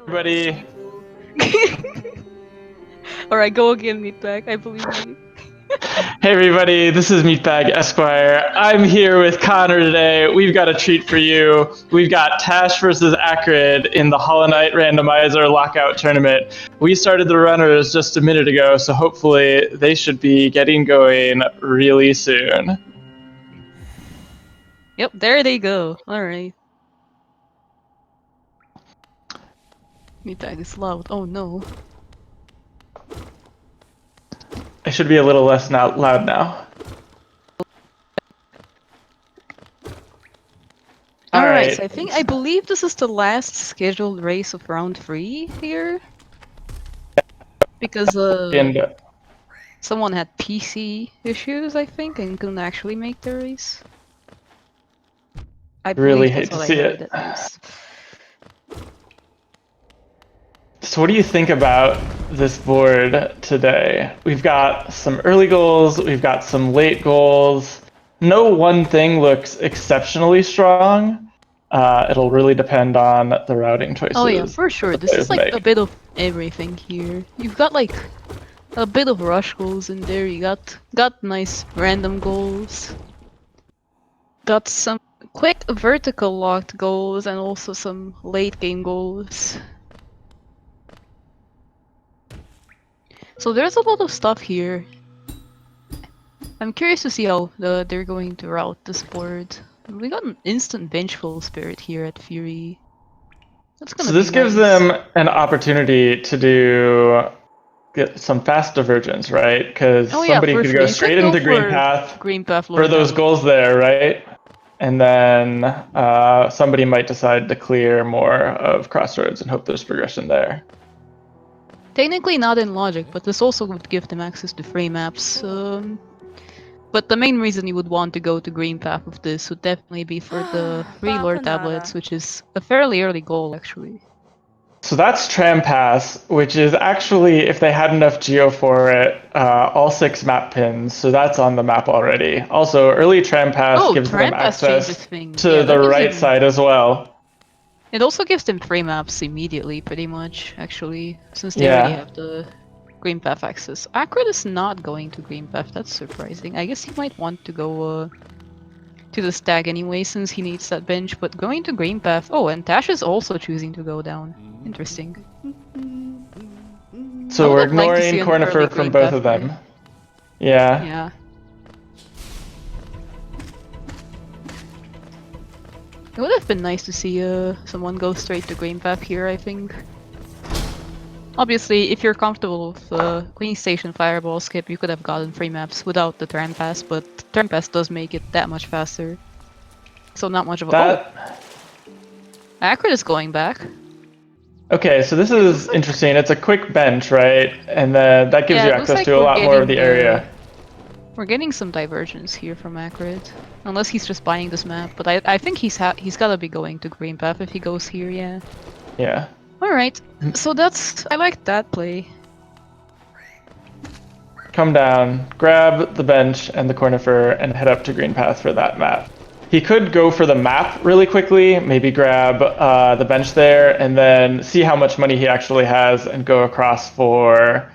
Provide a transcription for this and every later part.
Everybody, Alright, go again, Meatbag. I believe you. hey everybody, this is Meatbag Esquire. I'm here with Connor today. We've got a treat for you. We've got Tash versus Acrid in the Hollow Knight Randomizer Lockout tournament. We started the runners just a minute ago, so hopefully they should be getting going really soon. Yep, there they go. Alright. Meatbag is loud. Oh no. I should be a little less loud now. Alright, so I believe this is the last scheduled race of round 3 here. Because someone had PC issues, I think, and couldn't actually make the race. I really believe hate that's to what see I heard it. at least. So what do you think about this board today? We've got some early goals, we've got some late goals. No one thing looks exceptionally strong. It'll really depend on the routing choices. Oh yeah, for sure. This is like a bit of everything here. You've got like a bit of rush goals in there. You got nice random goals. Got some quick vertical locked goals and also some late game goals. So there's a lot of stuff here. I'm curious to see how they're going to route this board. We got an instant vengeful spirit here at Fury. That's gonna so this gives them an opportunity to get some fast divergence, right? Because somebody could go straight into green path for those goals there, right? And then somebody might decide to clear more of Crossroads and hope there's progression there. Technically not in logic, but this also would give them access to frame maps. But the main reason you would want to go to green path with this would definitely be for the free lore tablets, which is a fairly early goal actually. So that's Tram Pass, which is actually, if they had enough geo for it, all 6 map pins, so that's on the map already. Also, early Tram Pass gives them access to the right side as well. It also gives them frame maps immediately, pretty much, actually, since they already have the green path access. Acrid is not going to green path, that's surprising. I guess he might want to go to the stag anyway, since he needs that bench, but going to green path... Oh, and Tash is also choosing to go down. Interesting. So we're ignoring Cornifer from both of them. Yeah. Yeah. It would have been nice to see someone go straight to green path here, I think. Obviously, if you're comfortable with Queen Station Fireball skip, you could have gotten free maps without the Tram Pass, but Tram Pass does make it that much faster. So not much of a... Acrid is going back. Okay, so this is interesting. It's a quick bench, right? And then that gives you access to a lot more of the area. We're getting some divergence here from Acrid. Unless he's just buying this map, but I think he's gotta be going to green path if he goes here, yeah. Yeah. Alright, so I like that play. Come down, grab the bench and the Cornifer, and head up to green path for that map. He could go for the map really quickly, maybe grab the bench there, and then see how much money he actually has and go across for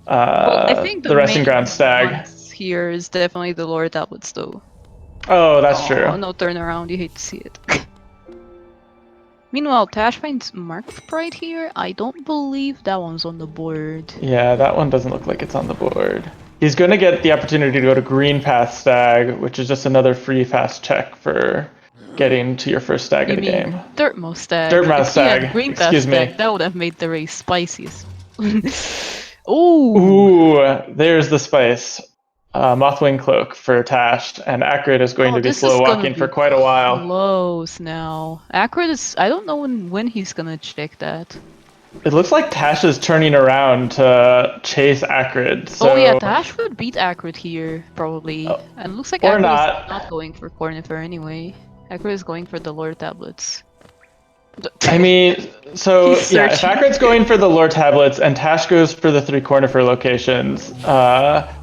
I think the resting ground stag. Here is definitely the lore tablets though. Oh, that's true. No turnaround, you hate to see it. Meanwhile, Tash finds Marked Pride here. I don't believe that one's on the board. Yeah, that one doesn't look like it's on the board. He's going to get the opportunity to go to Green Path Stag, which is just another free fast check for getting to your first stag of the game. Dirtmost Stag. Dirtmost Stag, excuse me. That would have made the race spiciest. Ooh, there's the spice. Mothwing Cloak for Tash, and Acrid is going to be slow walking for quite a while. Close now. Acrid is... I don't know when he's gonna check that. It looks like Tash is turning around to chase Acrid. So... Oh yeah, Tash would beat Acrid here, probably. And it looks like Acrid is not going for Cornifer anyway. Acrid is going for the lore tablets. I mean, so yeah, if Acrid's going for the lore tablets and Tash goes for the 3 Cornifer locations,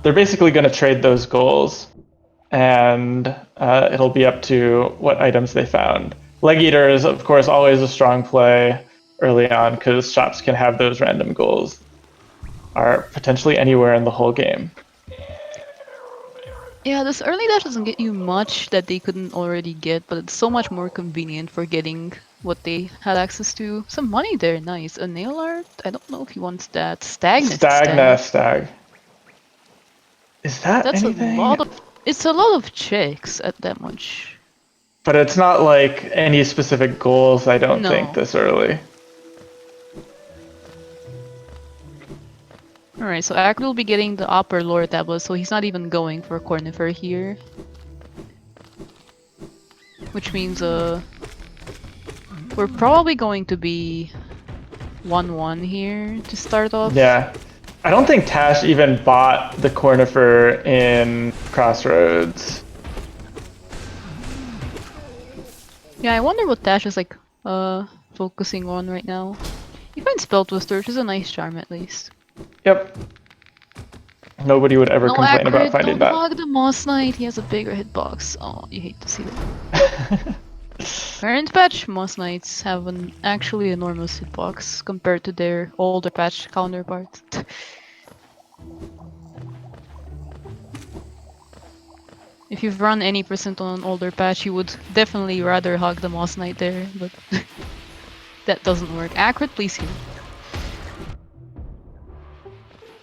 they're basically going to trade those goals, and it'll be up to what items they found. Leg Eater is, of course, always a strong play. early on, because shops can have those random goals, are potentially anywhere in the whole game. Yeah, this early dash doesn't get you much that they couldn't already get, but it's so much more convenient for getting what they had access to. Some money there, nice. A nail art? I don't know if he wants that. Stag. Is that That's a anything? lot of. It's a lot of checks at that much. But it's not like any specific goals, I don't think, No. this early. Alright, so Acrid will be getting the upper lore tablet, so he's not even going for Cornifer here. Which means, we're probably going to be 1-1 here to start off. Yeah. I don't think Tash even bought the Cornifer in Crossroads. Yeah, I wonder what Tash is like, focusing on right now. You find Spell Twister, which is a nice charm at least. Yep. Nobody would ever complain about finding that. Don't hog the Moss Knight, he has a bigger hitbox. Oh, you hate to see that. Current patch Moss Knights have an actually enormous hitbox compared to their older patch counterparts. If you've run any percent on an older patch, you would definitely rather hog the Moss Knight there, but that doesn't work. Acrid, please heal.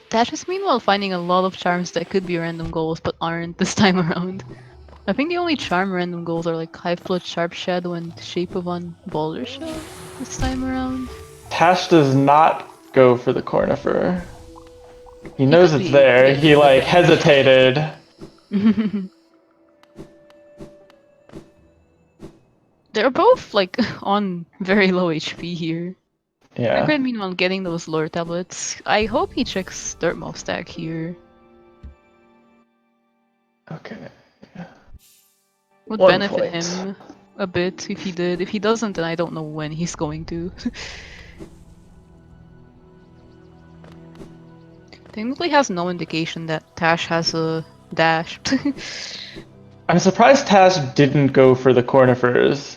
Tash is meanwhile finding a lot of charms that could be random goals but aren't this time around. I think the only charm random goals are like Hive Flood, Sharp Shadow, and Shape of One Boulder Shell this time around. Tash does not go for the Cornifer. He knows it's there. He like hesitated. They're both like on very low HP here. Yeah. Acrid meanwhile getting those lore tablets. I hope he checks Dirt Mob stack here. Okay. Would 1 benefit point. him a bit if he did. If he doesn't, then I don't know when he's going to. Technically has no indication that Tash has a dash. I'm surprised Tash didn't go for the Cornifers,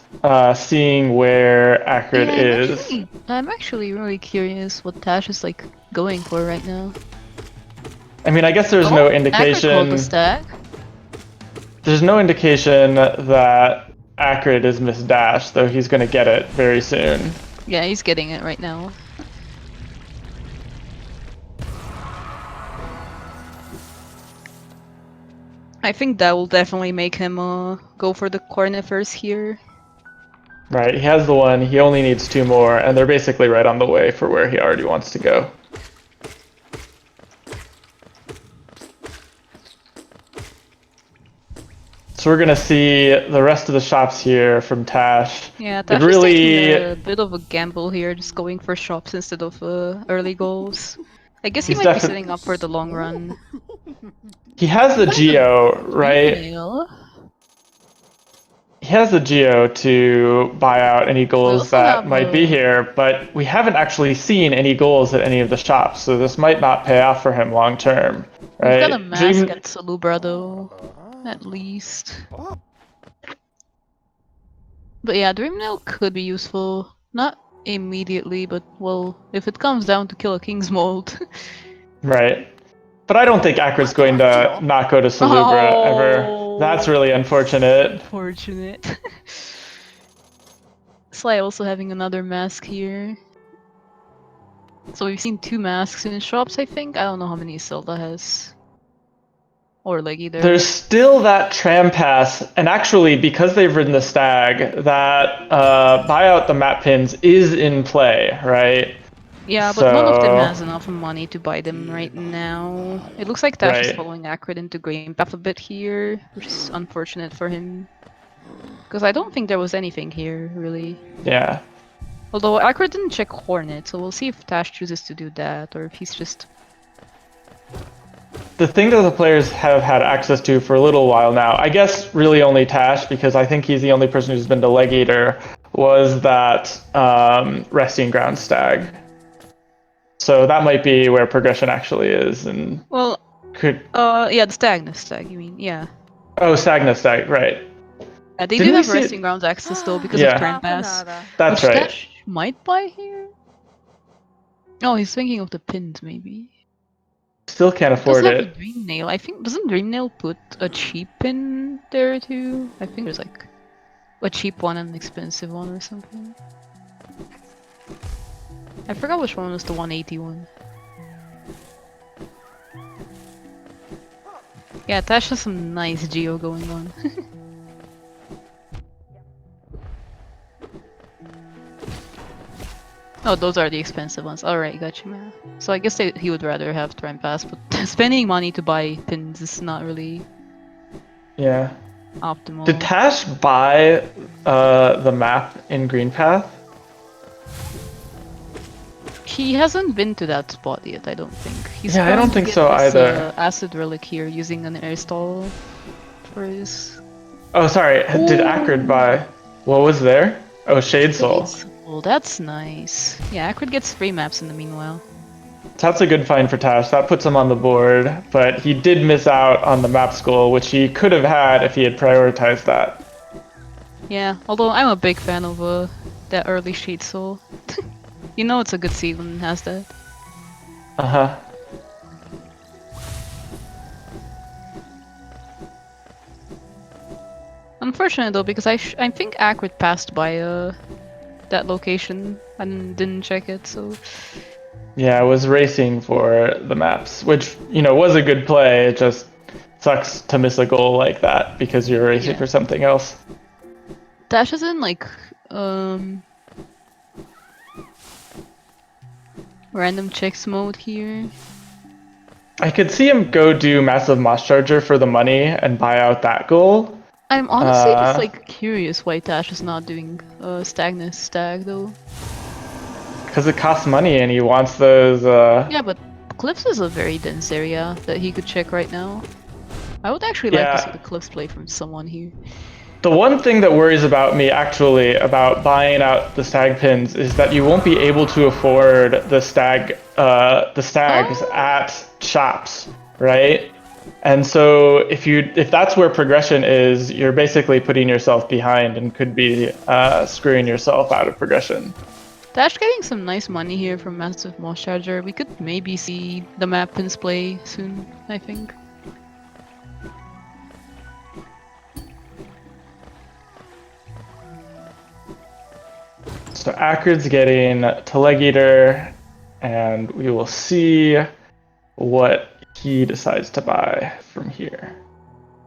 seeing where Acrid is. I'm actually really curious what Tash is like going for right now. I mean, I guess there's no indication. The stack. There's no indication that Acrid is Miss Dash, though he's gonna get it very soon. Yeah, he's getting it right now. I think that will definitely make him go for the Cornifers here. Right, he has the one, he only needs 2 more, and they're basically right on the way for where he already wants to go. So we're gonna see the rest of the shops here from Tash. Yeah, Tash is taking a bit of a gamble here, just going for shops instead of early goals. I guess he might be setting up for the long run. He has the Geo, right? He has the Geo to buy out any goals that might be here, but we haven't actually seen any goals at any of the shops, so this might not pay off for him long term. Right? He's got a mask at Salubra though, at least. But yeah, Dreamnail could be useful. Not immediately, but well, if it comes down to kill a King's Mold. Right. But I don't think Acrid's going to not go to Salubra ever. That's really unfortunate. Unfortunate. Sly also having another mask here. So we've seen 2 masks in shops, I think. I don't know how many Zelda has. Or like either. There's still that tram pass, and actually, because they've ridden the stag, that buy out the map pins is in play, right? Yeah, but none of them has enough money to buy them right now. It looks like Tash is following Acrid into Green Path a bit here, which is unfortunate for him. Because I don't think there was anything here, really. Yeah. Although Acrid didn't check Hornet, so we'll see if Tash chooses to do that, or if he's just... The thing that the players have had access to for a little while now, I guess really only Tash, because I think he's the only person who's been to Leg Eater, was that Resting Ground Stag. So that might be where progression actually is, and well, yeah, the Stag, you mean, yeah. Oh, Stag, right. They do have Resting Grounds access though because of Turn Pass. That's right. Tash might buy here. Oh, he's thinking of the pins, maybe. Still can't Does afford have a it. Dream Nail. I think doesn't Dream Nail put a cheap pin there too? I think there's like a cheap one and an expensive one or something. I forgot which one was the 180 one. Yeah, Tash has some nice geo going on. Oh, those are the expensive ones. Alright, gotcha, man. So I guess he would rather have Time Pass, but spending money to buy pins is not really Yeah. optimal. Did Tash buy the map in Green Path? He hasn't been to that spot yet, I don't think. He's Yeah, I don't think so this, either. Acid Relic here using an air stall for his... Oh, sorry. Did Ooh. Acrid buy? What was there? Oh, Shade Soul. Oh, that's nice. Yeah, Acrid gets free maps in the meanwhile. That's a good find for Tash. That puts him on the board, but he did miss out on the map school, which he could have had if he had prioritized that. Yeah, although I'm a big fan of that early Shade Soul. You know it's a good seed when it has that. Uh-huh. Unfortunate though, because I think Acrid passed by that location and didn't check it, so... Yeah, I was racing for the maps, which, you know, was a good play. It just sucks to miss a goal like that because you're racing for something else. Dash is in like random checks mode here. I could see him go do massive moss charger for the money and buy out that goal. I'm honestly just like curious why Dash is not doing Stagnus Stag though. Because it costs money and he wants those Yeah, but Cliffs is a very dense area that he could check right now. I would actually like to see the Cliffs play from someone here. The one thing that worries about me actually about buying out the stag pins is that you won't be able to afford the stags at shops, right? And so if that's where progression is, you're basically putting yourself behind and could be screwing yourself out of progression. Dash getting some nice money here from Massive Moss Charger. We could maybe see the map pins play soon, I think. So Acrid's getting Teleg Eater, and we will see what he decides to buy from here.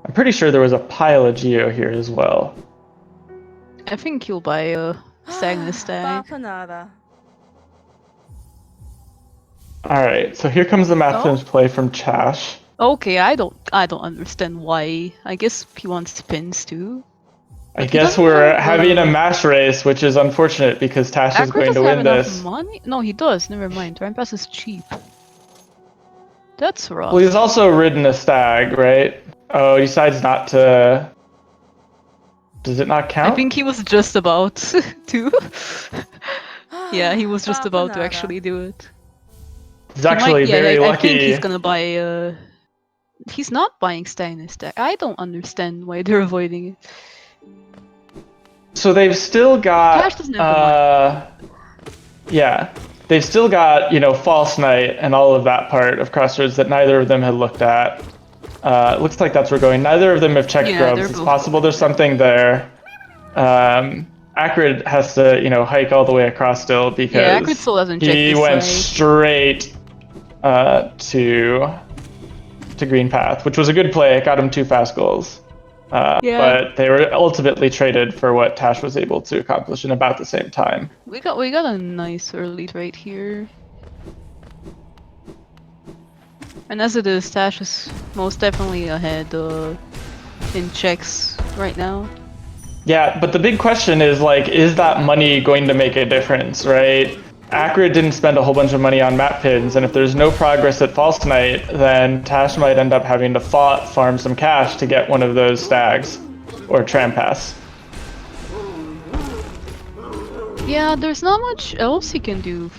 I'm pretty sure there was a pile of Geo here as well. I think he'll buy a Stagnus Stag. Alright, so here comes the map pins play from Chash. Okay, I don't understand why. I guess he wants pins too. I guess we're having a mash race, which is unfortunate because Tash is going to win this. Money? No, he does. Never mind. Time Pass is cheap. That's rough. Well, he's also ridden a stag, right? Oh, he decides not to. Does it not count? I think he was just about to. Yeah, he was just about to actually do it. He's actually very lucky. I think he's gonna buy. He's not buying Stagnus Stag. I don't understand why they're avoiding it. So they've still got. Tash doesn't have the money. Yeah, they've still got, you know, False Knight and all of that part of Crossroads that neither of them had looked at. It looks like that's where we're going. Neither of them have checked grubs. It's possible there's something there. Acrid has to, you know, hike all the way across still because Acrid still hasn't checked he went straight to Green Path, which was a good play. It got him 2 fast goals. But they were ultimately traded for what Tash was able to accomplish in about the same time. We got a nice early trade here. And as it is, Tash is most definitely ahead in checks right now. Yeah, but the big question is, like, is that money going to make a difference, right? Acrid didn't spend a whole bunch of money on map pins, and if there's no progress at False Knight, then Tash might end up having to farm some cash to get one of those stags, or Tram Pass. Yeah, there's not much else he can do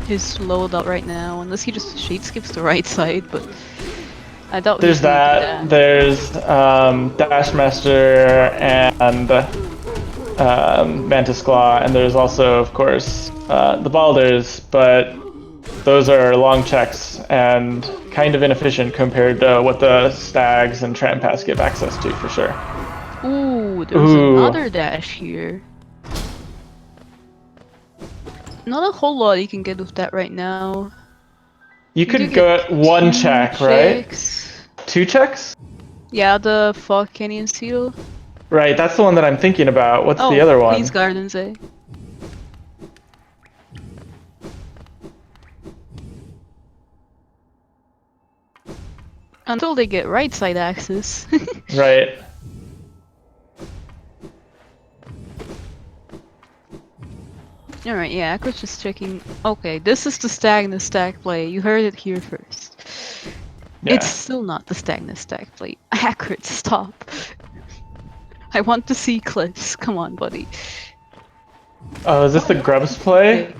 his loadout right now, unless he just shade skips the right side, but I doubt there's that. There's Dash Master and Mantis Claw, and there's also, of course, the Balders, but those are long checks and kind of inefficient compared to what the Stags and Trampas give access to, for sure. Ooh, there's another dash here. Not a whole lot you can get with that right now. You could get one check, right? 2 checks? Yeah, the Fog Canyon Seal. Right, that's the one that I'm thinking about. What's the other one? Queen's Gardens, eh? Until they get right side access. Right. Alright, yeah, Acrid's just checking. Okay, this is the Stagnus stack play. You heard it here first. Yeah. It's still not the Stagnus stack play. Acrid, stop. I want to see cliffs. Come on, buddy. Oh, is this the Grubs play? Okay.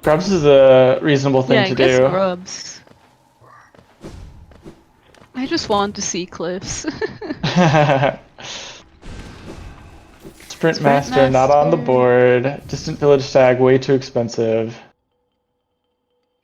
Grubs is a reasonable thing to do. Yeah, I guess Grubs. I just want to see cliffs. Sprint Master not on the board. Distant Village Stag way too expensive.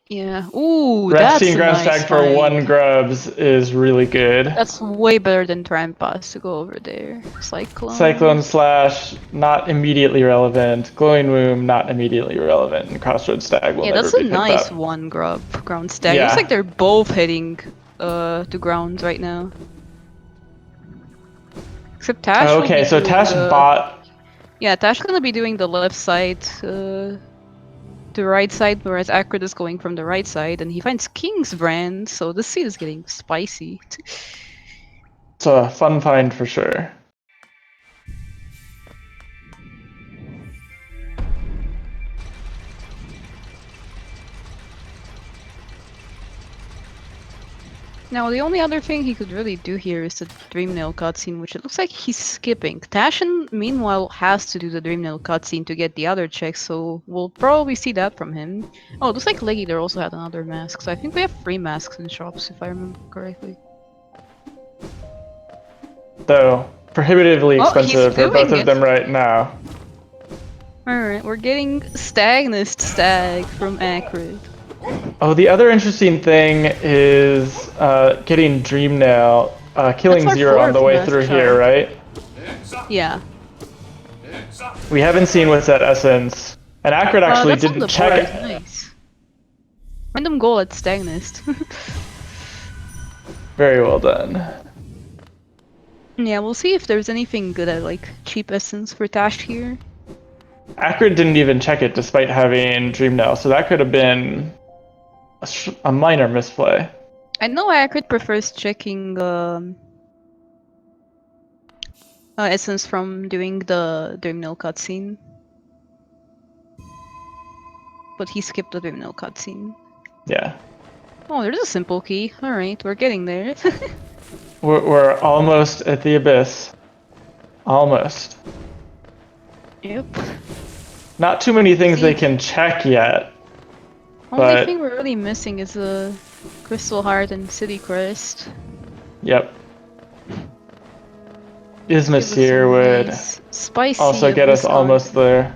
Yeah. Ooh, that's a Ground nice Stag for 1 Grubs is really good. That's way better than Trampas to go over there. Cyclone Slash, not immediately relevant. Glowing Womb, not immediately relevant. And Crossroads Stag will never be picked up. Yeah, that's a nice 1 grub ground stag. Yeah. Looks like they're both hitting to ground right now. Except Tash. Okay, so Tash bought. Yeah, Tash gonna be doing the left side to right side, whereas Acrid is going from the right side, and he finds King's Brand, so this seed is getting spicy. It's a fun find for sure. Now, the only other thing he could really do here is the Dreamnail cutscene, which it looks like he's skipping. Tashin, meanwhile, has to do the Dreamnail cutscene to get the other checks, so we'll probably see that from him. Oh, it looks like Leggy there also had another mask, so I think we have 3 masks in shops, if I remember correctly. Though, prohibitively expensive for both of them right now. Alright, we're getting Stagnus Stag from Acrid. Oh, the other interesting thing is getting Dreamnail, killing 0 on the way through here, right? Yeah. We haven't seen what's at Essence. And Acrid actually didn't check it. Nice. Random goal at Stagnist. Very well done. Yeah, we'll see if there's anything good at like cheap Essence for Tash here. Acrid didn't even check it despite having Dreamnail, so that could have been a minor misplay. I know Acrid prefers checking Essence from doing the Dreamnail cutscene. But he skipped the Dreamnail cutscene. Yeah. Oh, there's a simple key. Alright, we're getting there. we're almost at the abyss. Almost. Yep. Not too many things they can check yet. Only thing we're really missing is a Crystal Heart and City Crest. Yep. Isthmus here would also get us almost there.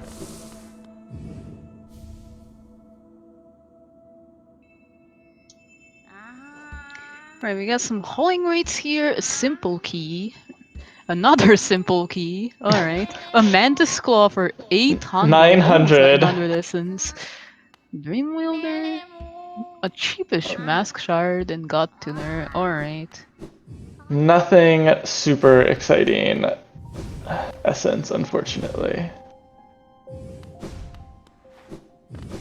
Right, we got some hauling rates here, a simple key. Another simple key. Alright. A Mantis Claw for 800. 900. 900 essence. Dream Wielder. A cheapish Mask Shard and God Tuner. Alright. Nothing super exciting essence, unfortunately.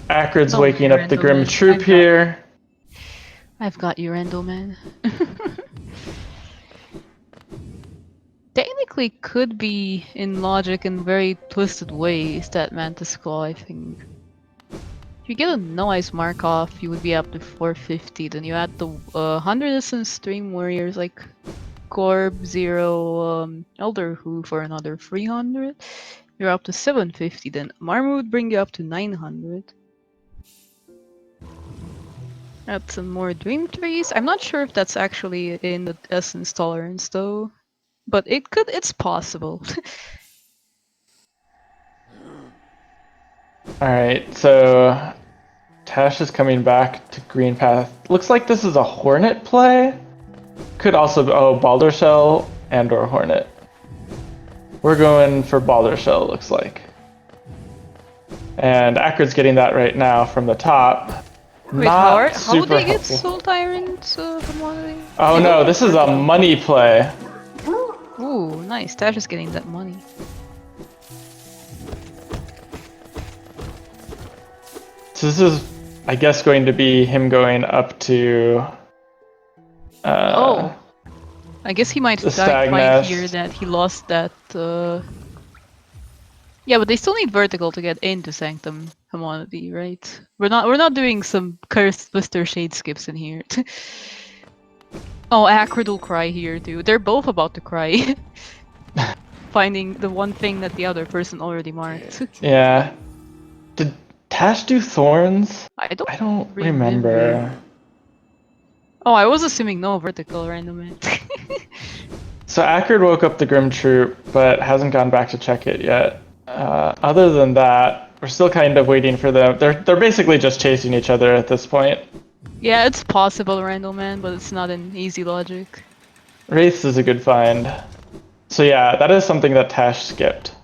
Acrid's waking up the Grim Troop here. I've got you, Randoman. Technically could be in logic in very twisted ways that Mantis Claw, I think. If you get a Noise Markov, you would be up to 450, then you add the 100 essence Stream Warriors like Corb, 0, Elder Who for another 300. You're up to 750, then Marmu would bring you up to 900. Add some more Dream Trees. I'm not sure if that's actually in the Essence Tolerance though. but it's possible. Alright, so Tash is coming back to green path. Looks like this is a Hornet play. Could also be, oh, Balder Shell and or Hornet. We're going for Balder Shell, looks like. And Acrid's getting that right now from the top. Wait, Not how would super they get helpful. Soul Tyrant commodity? Oh no, this is a money play. Ooh, nice. Tash is getting that money. So this is, I guess, going to be him going up to. Oh, I guess he might the find here Stagnest. that he lost that. Yeah, but they still need vertical to get into Sanctum commodity, right? We're not doing some cursed Blister Shade skips in here. Oh, Acrid will cry here too. They're both about to cry. Finding the one thing that the other person already marked. Yeah. Did Tash do Thorns? I I don't remember. remember. Oh, I was assuming no vertical random. So Acrid woke up the Grim Troop, but hasn't gone back to check it yet. Other than that, we're still kind of waiting for them. They're basically just chasing each other at this point. Yeah, it's possible, Randall Man, but it's not an easy logic. Wraiths is a good find. So yeah, that is something that Tash skipped.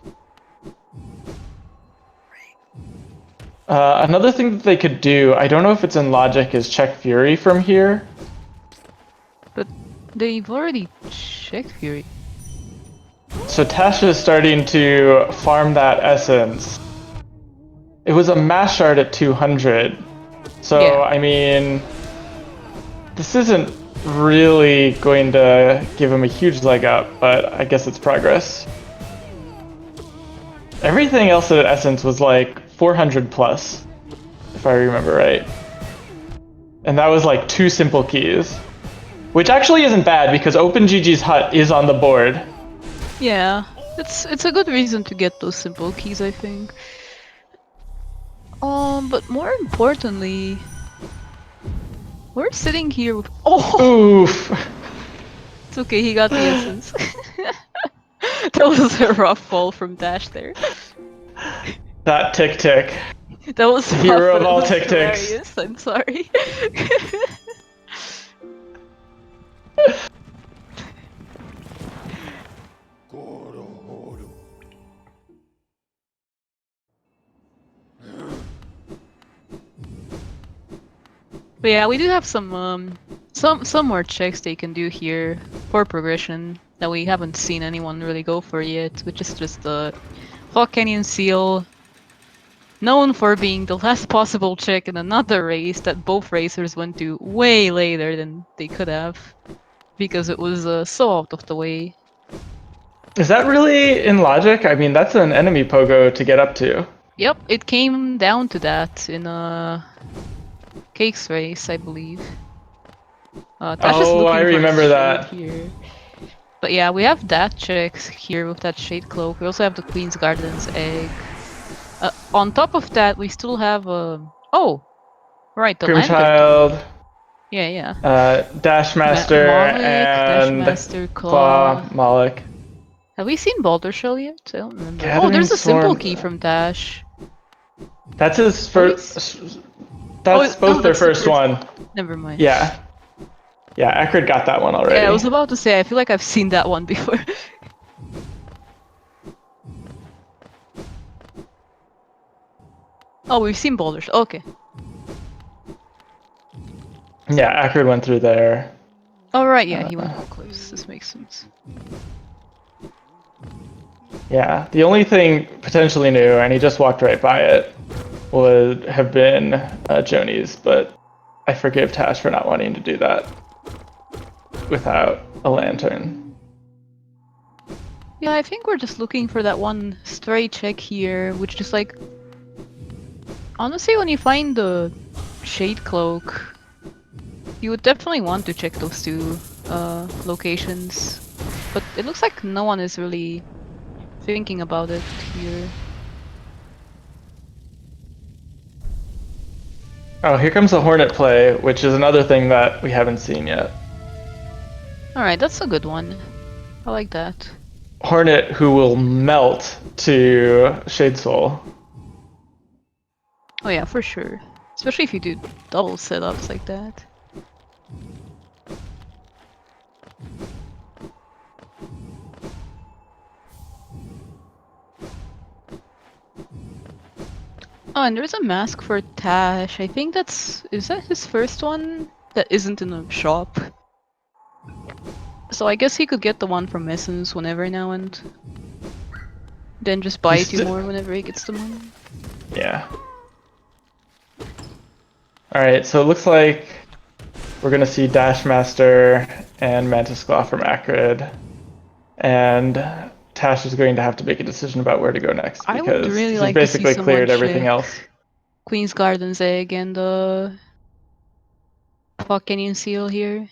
Another thing that they could do, I don't know if it's in logic, is check Fury from here. But they've already checked Fury. So Tash is starting to farm that essence. It was a mass shard at 200. So, Yeah. I mean, this isn't really going to give him a huge leg up, but I guess it's progress. Everything else at essence was like 400 plus, if I remember right. And that was like 2 simple keys. Which actually isn't bad because OpenGG's hut is on the board. Yeah, it's a good reason to get those simple keys, I think. But more importantly, we're sitting here with. Oh, Oof. it's okay. He got the essence. That was a rough fall from Dash there. That tick tick. That was rough, Hero but of it all was tick ticks. hilarious. I'm sorry. But yeah, we do have some more checks they can do here for progression that we haven't seen anyone really go for yet, which is just the Fog Canyon Seal, known for being the last possible check in another race that both racers went to way later than they could have, because it was so out of the way. Is that really in logic? I mean, that's an enemy pogo to get up to. Yep, it came down to that in Cake's race, I believe. Tash is Oh, looking I for remember shade that. here. But yeah, we have that check here with that Shade Cloak. We also have the Queen's Garden's Egg. On top of that, we still have oh, right, the land control. Grimchild, Yeah. Dashmaster, Malik, and Dashmaster, Claw, Malik. Have we seen Baldur Shell yet? I don't remember. Gathering Oh, there's a simple Swarm. key from Dash. That's his first. That's Oh, both no, their that's the first one. Never mind. Yeah. Yeah, Acrid got that one already. Yeah, I was about to say, I feel like I've seen that one before. Oh, we've seen Baldur Shell. Okay. Yeah, Acrid went through there. Oh, right, yeah, he went for cliffs. This makes sense. Yeah, the only thing potentially new, and he just walked right by it, would have been Joni's, but I forgive Tash for not wanting to do that without a lantern. Yeah, I think we're just looking for that one stray check here, which just like... Honestly, when you find the Shade Cloak, you would definitely want to check those 2 locations. But it looks like no one is really thinking about it here. Oh, here comes the Hornet play, which is another thing that we haven't seen yet. Alright, that's a good one. I like that. Hornet who will melt to Shade Soul. Oh yeah, for sure. Especially if you do double setups like that. Oh, and there's a mask for Tash. I think is that his first one that isn't in the shop? So I guess he could get the one from Essence whenever now and then just buy two more whenever he gets the money. Yeah. Alright, so it looks like we're gonna see Dash Master and Mantis Claw from Acrid. And Tash is going to have to make a decision about where to go next I would because really he's like to see basically someone cleared everything check else. Queen's Garden's Egg and Fog Canyon Seal here.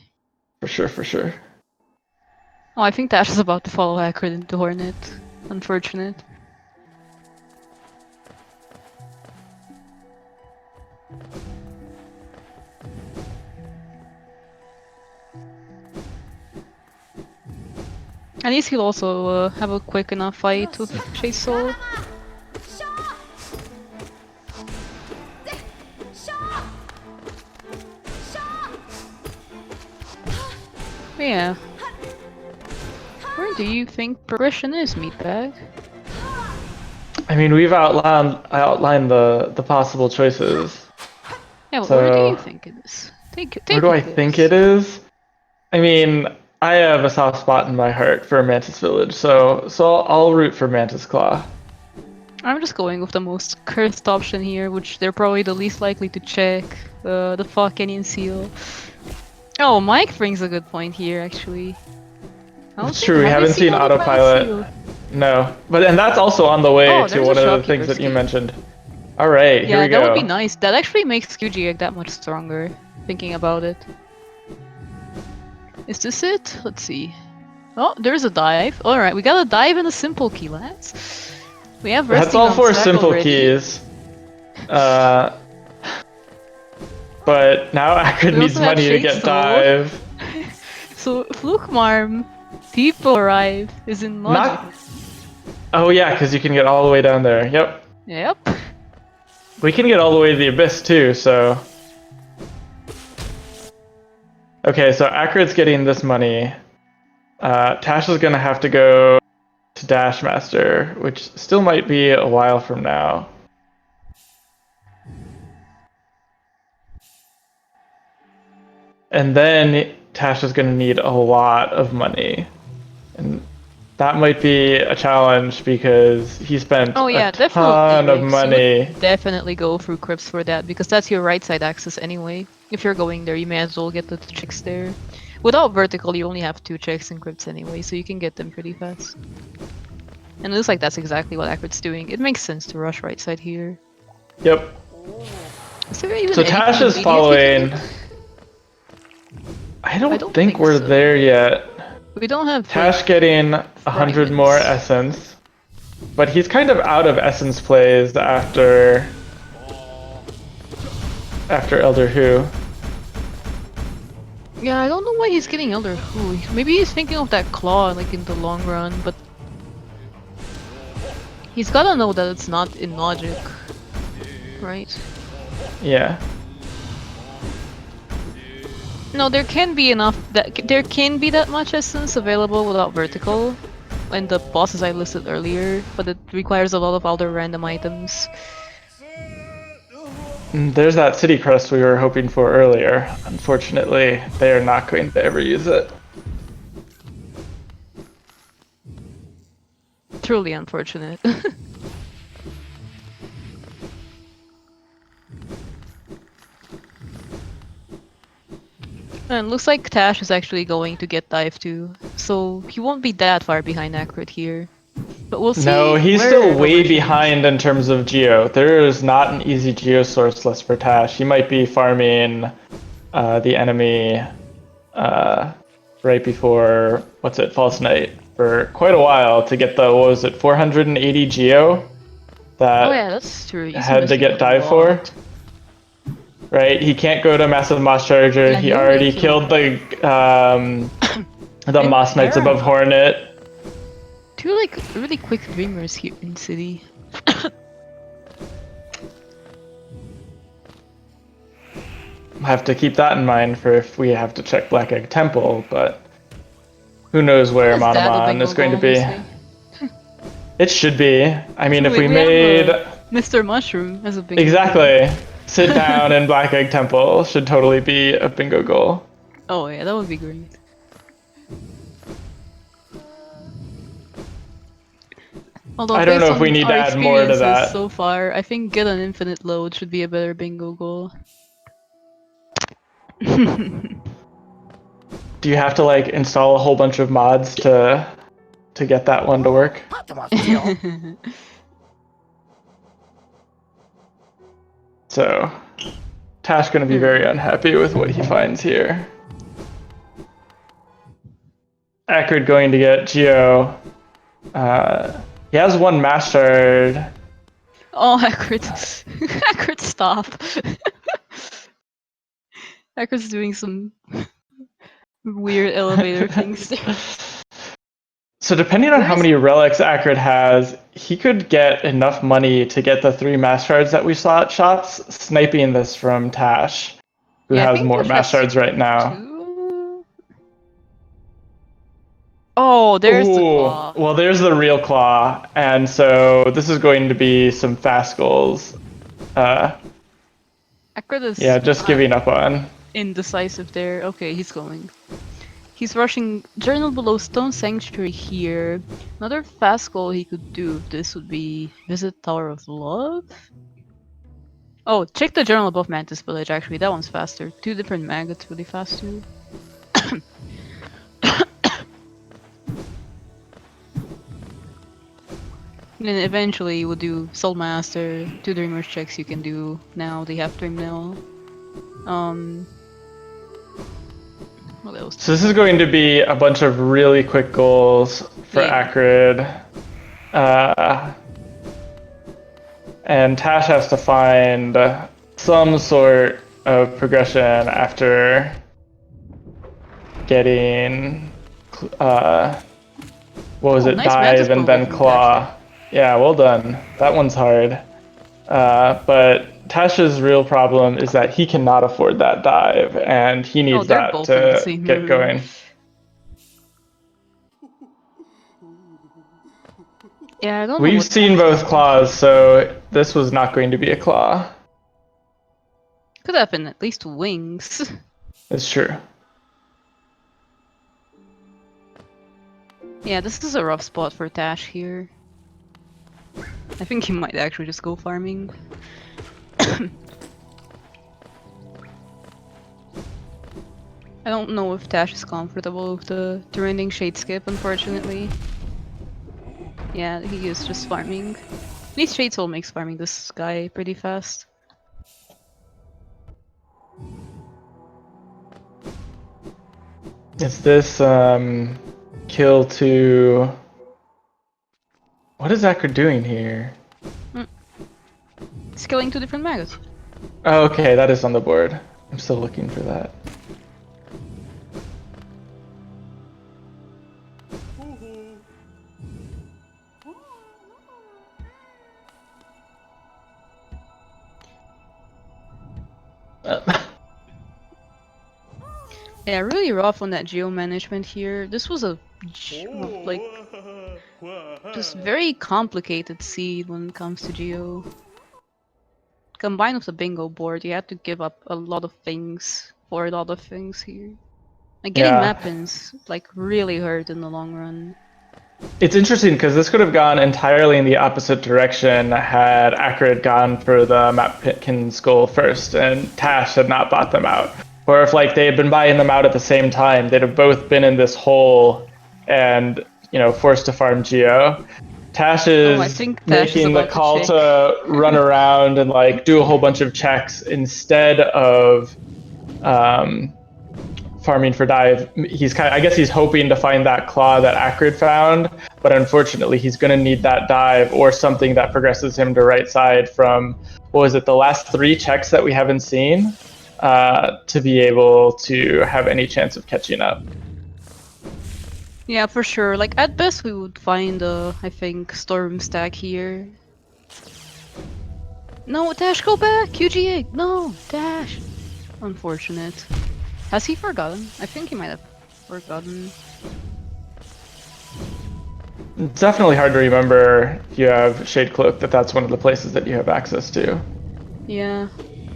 For sure, for sure. Oh, I think Tash is about to follow Acrid into Hornet. Unfortunate. At least he'll also have a quick enough fight with Chase Soul. Yeah. Where do you think progression is, Meatbag? I mean, we've outlined the possible choices. Yeah, but So, where do you think it is? Where do I think it is? I mean, I have a soft spot in my heart for Mantis Village, so I'll root for Mantis Claw. I'm just going with the most cursed option here, which they're probably the least likely to check. The Fog Canyon Seal. Oh, Mike brings a good point here, actually. It's true, we haven't seen autopilot. No, and that's also on the way to one of the things that you mentioned. All right, here we go. Yeah, that would be nice. That actually makes QG that much stronger, thinking about it. Is this it? Let's see. Oh, there's a dive. Alright, we got a dive and a simple key, lads. We have resting. That's all four simple already. keys. But now Acrid needs money to get dive. So, Flukmarm, people arrive, is in logic. Oh yeah, because you can get all the way down there. Yep. Yep. We can get all the way to the Abyss too, so... Okay, so Acrid's getting this money. Tash is gonna have to go to Dash Master, which still might be a while from now. And then Tash is gonna need a lot of money. And that might be a challenge because he spent a ton of money. Definitely go through Crypts for that, because that's your right side access anyway. If you're going there, you may as well get the checks there. Without vertical, you only have 2 checks in Crypts anyway, so you can get them pretty fast. And it looks like that's exactly what Acrid's doing. It makes sense to rush right side here. Yep. So Tash is following... I don't think we're there yet. We don't have Tash getting 100 more essence, but he's kind of out of essence plays after Elder Who. Yeah, I don't know why he's getting Elder Who. Maybe he's thinking of that claw like in the long run, but he's gotta know that it's not in logic, right? Yeah. No, there can be that much essence available without vertical, and the bosses I listed earlier, but it requires a lot of other random items. There's that city crest we were hoping for earlier. Unfortunately, they are not going to ever use it. Truly unfortunate. And looks like Tash is actually going to get dive too, so he won't be that far behind Acrid here. But we'll see. No, he's still way behind in terms of geo. There is not an easy geo source list for Tash. He might be farming the enemy right before, False Night for quite a while to get the, 480 geo that that's true. had to get dive for. Right, he can't go to Massive Moss Charger. He already killed the Moss Knights above Hornet. Two like really quick dreamers here in city. Have to keep that in mind for if we have to check Black Egg Temple, but who knows where Is that a Monomon bingo is going to goal, be. honestly? It should be. I mean, if we Wait, made... have, Mr. Mushroom as a bingo goal. Exactly. Sit down in Black Egg Temple should totally be a bingo goal. Oh yeah, that would be great. Although I don't based know if we on need to our add more to experiences that. so far, I think get an infinite load should be a better bingo goal. Do you have to like install a whole bunch of mods to get that one to work? So, Tash gonna be very unhappy with what he finds here. Acrid going to get Geo. He has one Master. Oh, Acrid. Acrid, stop. Acrid's doing some weird elevator things there. So depending on how many relics Acrid has, he could get enough money to get the 3 Mass Shards that we saw at shots, sniping this from Tash, who has more Mass Shards right now. 2? Oh, there's the claw. Well, there's the real claw, and so this is going to be some fast goals. Acrid is Yeah, just giving up on. indecisive there. Okay, he's going. He's rushing Journal Below Stone Sanctuary here. Another fast goal he could do, this would be Visit Tower of Love? Oh, check the Journal above Mantis Village actually, that one's faster. 2 different maggots really fast too. And then eventually we'll do Soul Master, 2 Dreamers checks you can do now, they have Dream Mill. What else? So this is going to be a bunch of really quick goals for Acrid. And Tash has to find some sort of progression after getting, what was it, nice dive and then claw. Yeah, well done. That one's hard. But Tash's real problem is that he cannot afford that dive, and he needs that to get going. Yeah, I don't know. We've seen both claws, so this was not going to be a claw. Could have been at least wings. It's true. Yeah, this is a rough spot for Tash here. I think he might actually just go farming. I don't know if Tash is comfortable with the trending shade skip, unfortunately. Yeah, he is just farming. At least Shade Soul makes farming this guy pretty fast. Is this kill to... What is Acrid doing here? He's killing 2 different maggots. Oh, okay, that is on the board. I'm still looking for that. Yeah, really rough on that geo management here. This was a like just very complicated seed when it comes to geo. Combined with the bingo board, you had to give up a lot of things for a lot of things here. Like getting map pins like really hurt in the long run. It's interesting because this could have gone entirely in the opposite direction had Acrid gone for the map pin skull first and Tash had not bought them out. Or if like they had been buying them out at the same time, they'd have both been in this hole and, you know, forced to farm geo. Tash is making the call to run around and like do a whole bunch of checks instead of farming for dive. I guess he's hoping to find that claw that Acrid found, but unfortunately he's going to need that dive or something that progresses him to right side from, what was it, the last 3 checks that we haven't seen to be able to have any chance of catching up. Yeah, for sure. Like, at best we would find I think, Storm stack here. No, Dash, go back! QG8! No! Dash! Unfortunate. Has he forgotten? I think he might have forgotten. It's definitely hard to remember if you have Shade Cloak that that's one of the places that you have access to. Yeah.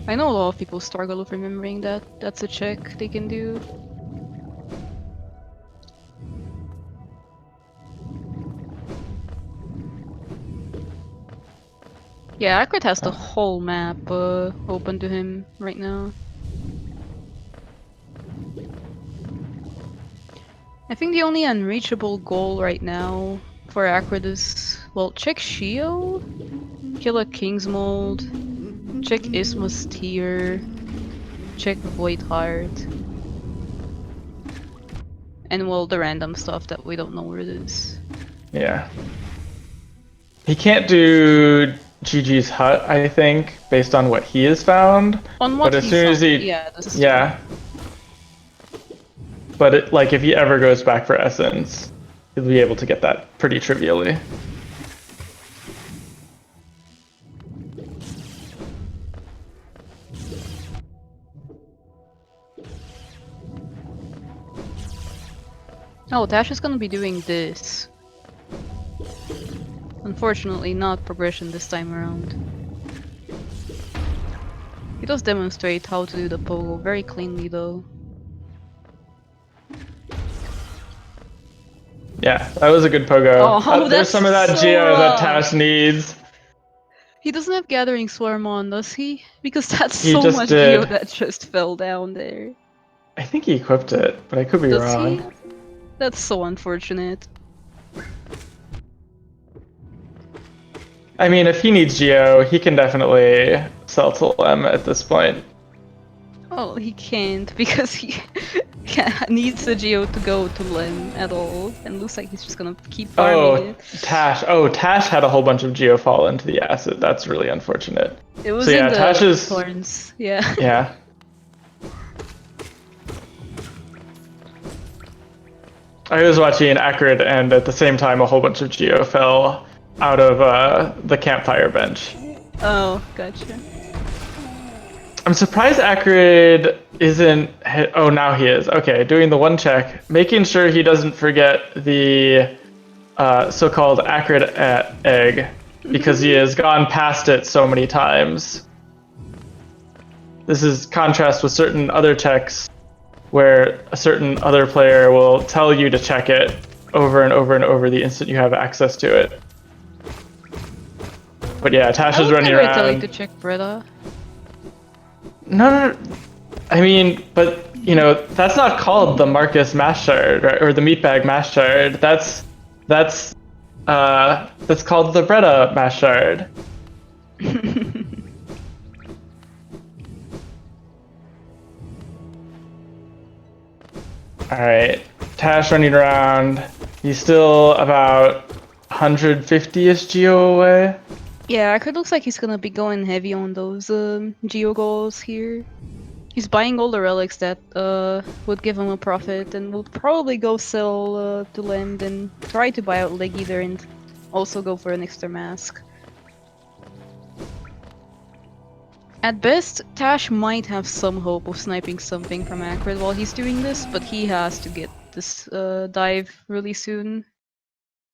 I know a lot of people struggle with remembering that. That's a check they can do. Yeah, Acrid has the whole map open to him right now. I think the only unreachable goal right now for Acrid is, well, check Shio, kill a King's Mold, check Isma's Tier, check Void Heart, and well, the random stuff that we don't know where it is. Yeah. He can't do GG's Hut, I think, based on what he has found. On what but as soon as he, yeah, this is yeah. But it, like, if he ever goes back for Essence, he'll be able to get that pretty trivially. Oh, Dash is gonna be doing this. Unfortunately, not progression this time around. He does demonstrate how to do the pogo very cleanly though. Yeah, that was a good pogo. Oh, There's some of that that's so Geo that rough. Tash needs. He doesn't have Gathering Swarm on, does he? Because that's He so just much did. Geo that just fell down there. I think he equipped it, but I could be Does wrong. he? That's so unfortunate. I mean, if he needs Geo, he can definitely sell to Lem at this point. Oh, he can't because he needs the Geo to go to Lem at all, and looks like he's just gonna keep farming it. Tash. Oh, Tash had a whole bunch of Geo fall into the acid. That's really unfortunate. It was So yeah, in the Tash's thorns. Yeah. Yeah. I was watching Acrid, and at the same time, a whole bunch of Geo fell out of the campfire bench. Oh, gotcha. I'm surprised Acrid isn't. Oh, now he is. Okay, doing the one check, making sure he doesn't forget the so-called Acrid egg, because he has gone past it so many times. This is contrast with certain other checks where a certain other player will tell you to check it over and over and over the instant you have access to it. But yeah, Tash is running around. I would never tell you to check Bretta. No. I mean, but you know, that's not called the Marcus Mash Shard, right? Or the Meatbag Mash Shard. That's called the Bretta Mash Shard. Alright, Tash running around. He's still about 150-ish Geo away. Yeah, Acrid looks like he's gonna be going heavy on those Geo goals here. He's buying all the relics that would give him a profit, and will probably go sell to Lem, and try to buy out Leg Eater and also go for an extra mask. At best, Tash might have some hope of sniping something from Acrid while he's doing this, but he has to get this dive really soon.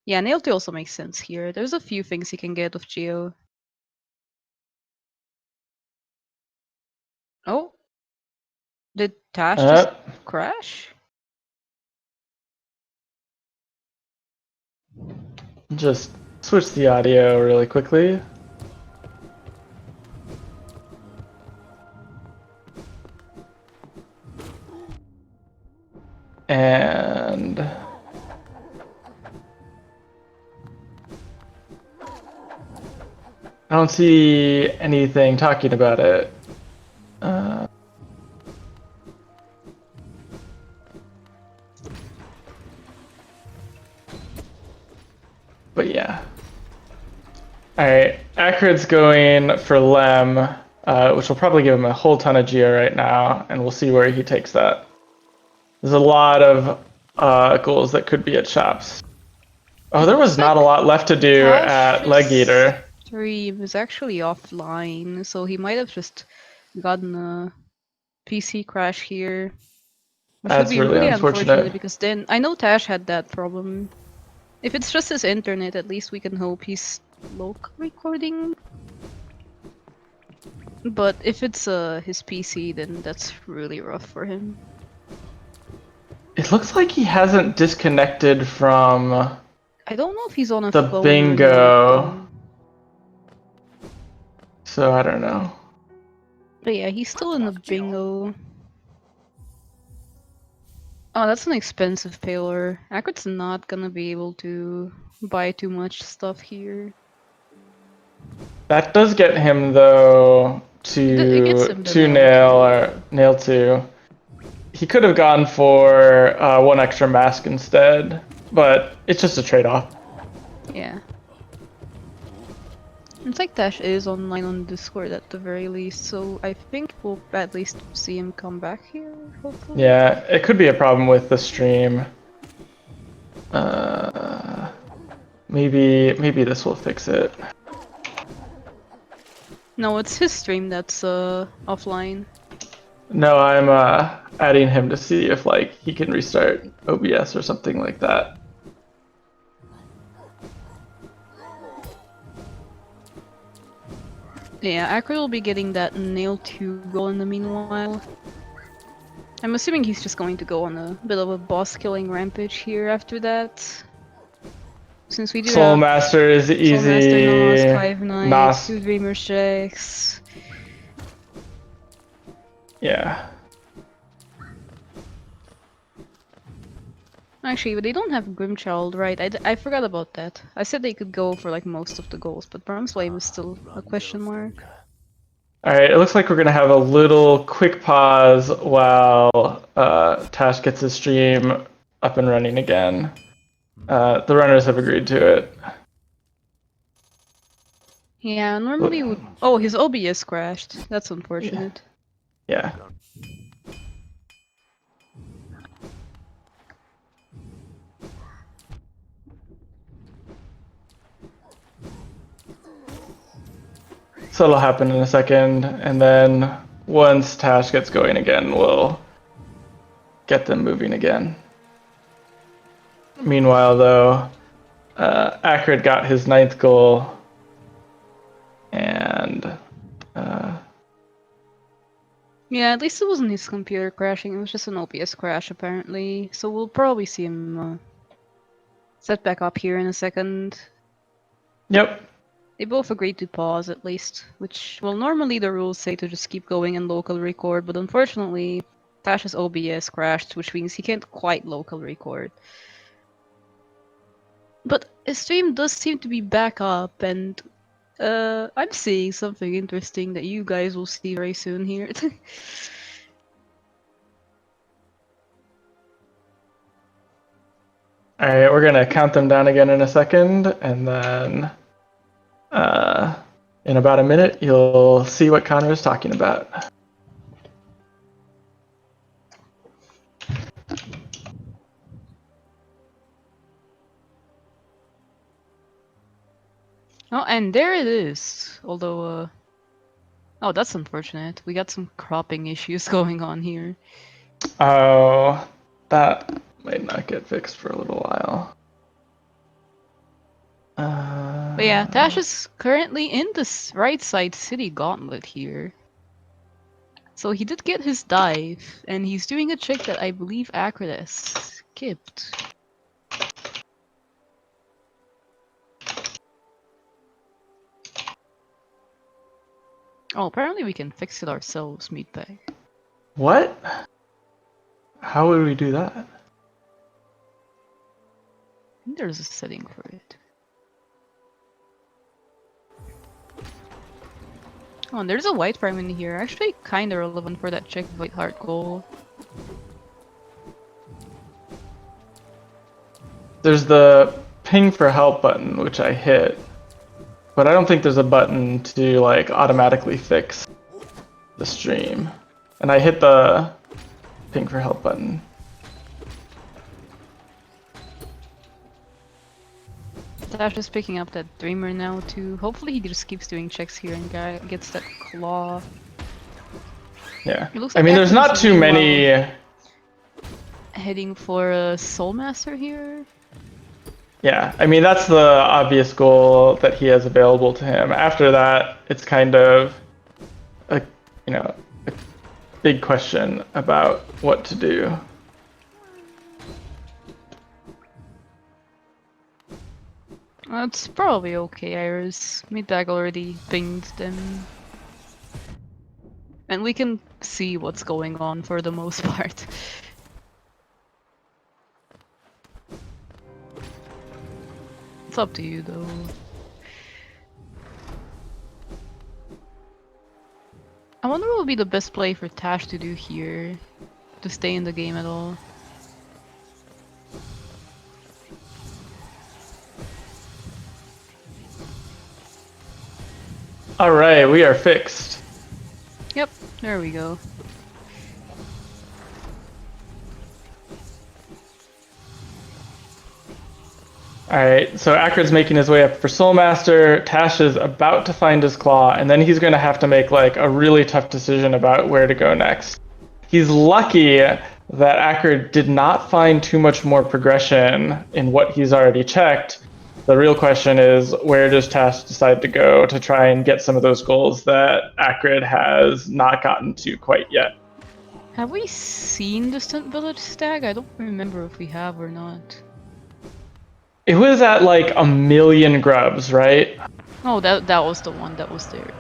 Yeah, Nailty also makes sense here. There's a few things he can get with Geo. Oh? Did Tash just crash? Just switch the audio really quickly. And I don't see anything talking about it. But yeah. Alright, Acrid's going for Lem, which will probably give him a whole ton of Geo right now, and we'll see where he takes that. There's a lot of goals that could be at shops. Oh, there was not a lot left to do at Leg Tash's Eater. stream is actually offline, so he might have just gotten a PC crash here. Which would That's be really really unfortunate unfortunate. because then I know Tash had that problem. If it's just his internet, at least we can hope he's local recording. But if it's his PC, then that's really rough for him. It looks like he hasn't disconnected from I don't know if he's on a the phone bingo. or not. So I don't know. But yeah, he's still in the bingo. Oh, that's an expensive paler. Acrid's not gonna be able to buy too much stuff here. That does get him though It gets to him the two nail nail too. or nail two. He could have gone for one extra mask instead, but it's just a trade-off. Yeah. It's like Dash is online on Discord at the very least, so I think we'll at least see him come back here, hopefully. Yeah, it could be a problem with the stream. Maybe this will fix it. No, it's his stream that's offline. No, I'm adding him to see if like he can restart OBS or something like that. Yeah, Acrid will be getting that nail 2 goal in the meanwhile. I'm assuming he's just going to go on a bit of a boss killing rampage here after that. Since we do Soul have Master is easy. Soul Master, Nos, 5 Knights, Nos. 2 Dreamer checks. Yeah. Actually, but they don't have Grimchild, right? I forgot about that. I said they could go for like most of the goals, but Bronze Flame is still a question mark. Alright, it looks like we're gonna have a little quick pause while Tash gets his stream up and running again. The runners have agreed to it. Yeah, normally would. Oh, his OBS crashed. That's unfortunate. Yeah. So it'll happen in a second, and then once Tash gets going again, we'll get them moving again. Meanwhile, though, Acrid got his 9th goal, and Yeah, at least it wasn't his computer crashing. It was just an OBS crash, apparently. So we'll probably see him set back up here in a second. yep. They both agreed to pause, at least. Which, well, normally the rules say to just keep going and local record, but unfortunately, Tash's OBS crashed, which means he can't quite local record. But his stream does seem to be back up, and I'm seeing something interesting that you guys will see very soon here. Alright, we're gonna count them down again in a second, and then in about a minute, you'll see what Connor is talking about. Oh, and there it is. Although, oh, that's unfortunate. We got some cropping issues going on here. Oh, that might not get fixed for a little while. But yeah, Tash is currently in this right side city gauntlet here. So he did get his dive, and he's doing a check that I believe Acrid has skipped. Oh, apparently we can fix it ourselves, Meatbag. What? How would we do that? I think there's a setting for it. Oh, and there's a white prime in here. Actually, kind of relevant for that check white heart goal. There's the ping for help button, which I hit, but I don't think there's a button to like automatically fix the stream. And I hit the ping for help button. Tash is picking up that Dreamer now too. Hopefully he just keeps doing checks here and gets that claw. Yeah. It looks I like mean, there's Acrid not is too meanwhile many. heading for a Soul Master here. Yeah, I mean, that's the obvious goal that he has available to him. After that, it's kind of a, a big question about what to do. That's probably okay, Iris. Meatbag already pinged them. And we can see what's going on for the most part. It's up to you though. I wonder what would be the best play for Tash to do here to stay in the game at all. All right, we are fixed. Yep, there we go. Alright, so Acrid's making his way up for Soul Master. Tash is about to find his claw, and then he's going to have to make like a really tough decision about where to go next. He's lucky that Acrid did not find too much more progression in what he's already checked. The real question is, where does Tash decide to go to try and get some of those goals that Acrid has not gotten to quite yet? Have we seen Distant Village Stag? I don't remember if we have or not. It was at like 1,000,000 grubs, right? Oh, that was the one that was there.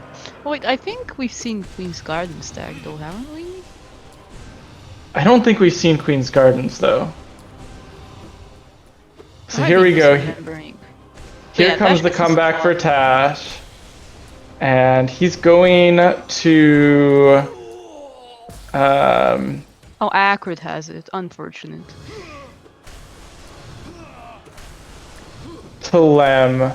Oh wait, I think we've seen Queen's Garden Stag though, haven't we? I don't think we've seen Queen's Gardens though. So here we go. Here comes the comeback for Tash. And he's going to... Oh, Acrid has it. Unfortunate. to Lem.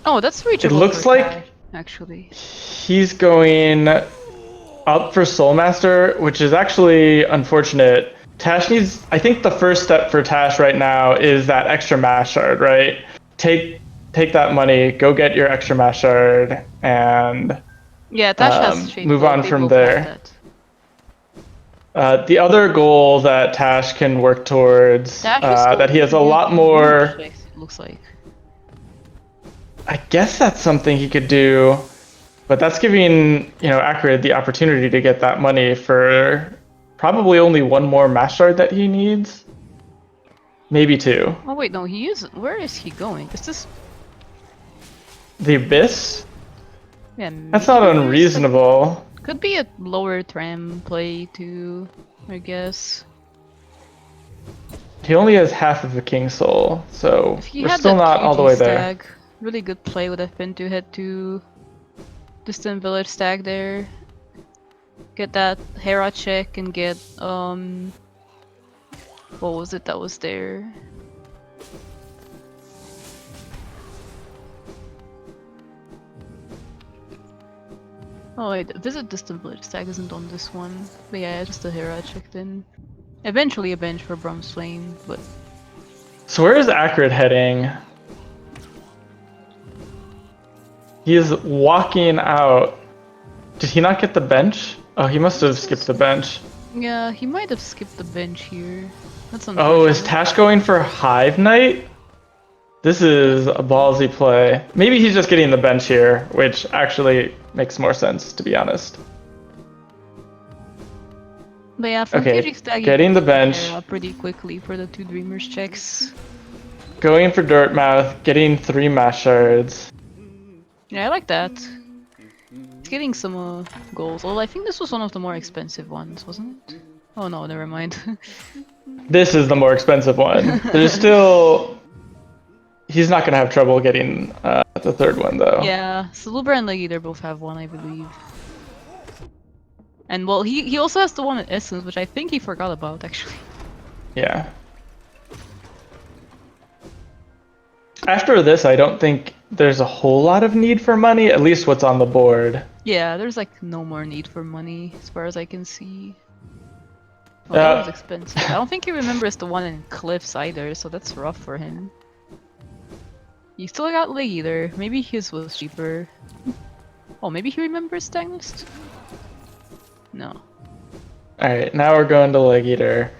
Oh, that's reachable. It looks like Tash, actually. He's going up for Soul Master, which is actually unfortunate. Tash needs, I think the first step for Tash right now is that extra mass shard, right? Take that money, go get your extra mass shard, and yeah, Tash has move on from there. The other goal that Tash can work towards, that he has a lot more... It looks like. I guess that's something he could do, but that's giving, Acrid the opportunity to get that money for probably only one more mass shard that he needs. Maybe two. Oh wait, no, he isn't. Where is he going? Is this... The Abyss? Yeah, that's not unreasonable. Could be a lower tram play too, I guess. He only has half of a King Soul, so we're still not all the way there. Really good play would have been to head to Distant Village Stag there. Get that Hera check and get, what was it that was there? Oh wait, Visit Distant Village Stag isn't on this one. But yeah, just the Hera check then. Eventually a bench for Brahm's Flame, but... So where is Acrid heading? He is walking out. Did he not get the bench? Oh, he must have skipped the bench. Yeah, he might have skipped the bench here. That's oh, is Tash going for Hive Knight? This is a ballsy play. Maybe he's just getting the bench here, which actually makes more sense, to be honest. But yeah, from okay, getting the bench. Pretty quickly for the 2 Dreamers checks. Going for Dirtmouth, getting 3 mass shards. Yeah, I like that. It's getting some goals. Although I think this was one of the more expensive ones, wasn't it? Oh no, never mind. This is the more expensive one. There's still... He's not gonna have trouble getting the 3rd one though. Yeah, Salubra and Leggy, they both have one, I believe. And well, he also has the one at Essence, which I think he forgot about actually. Yeah. After this, I don't think there's a whole lot of need for money, at least what's on the board. Yeah, there's like no more need for money, as far as I can see. Oh, that was expensive. I don't think he remembers the one in Cliffs either, so that's rough for him. You still got Leg Eater. Maybe his was cheaper. Oh, maybe he remembers Stagnist? No. Alright, now we're going to Leg Eater.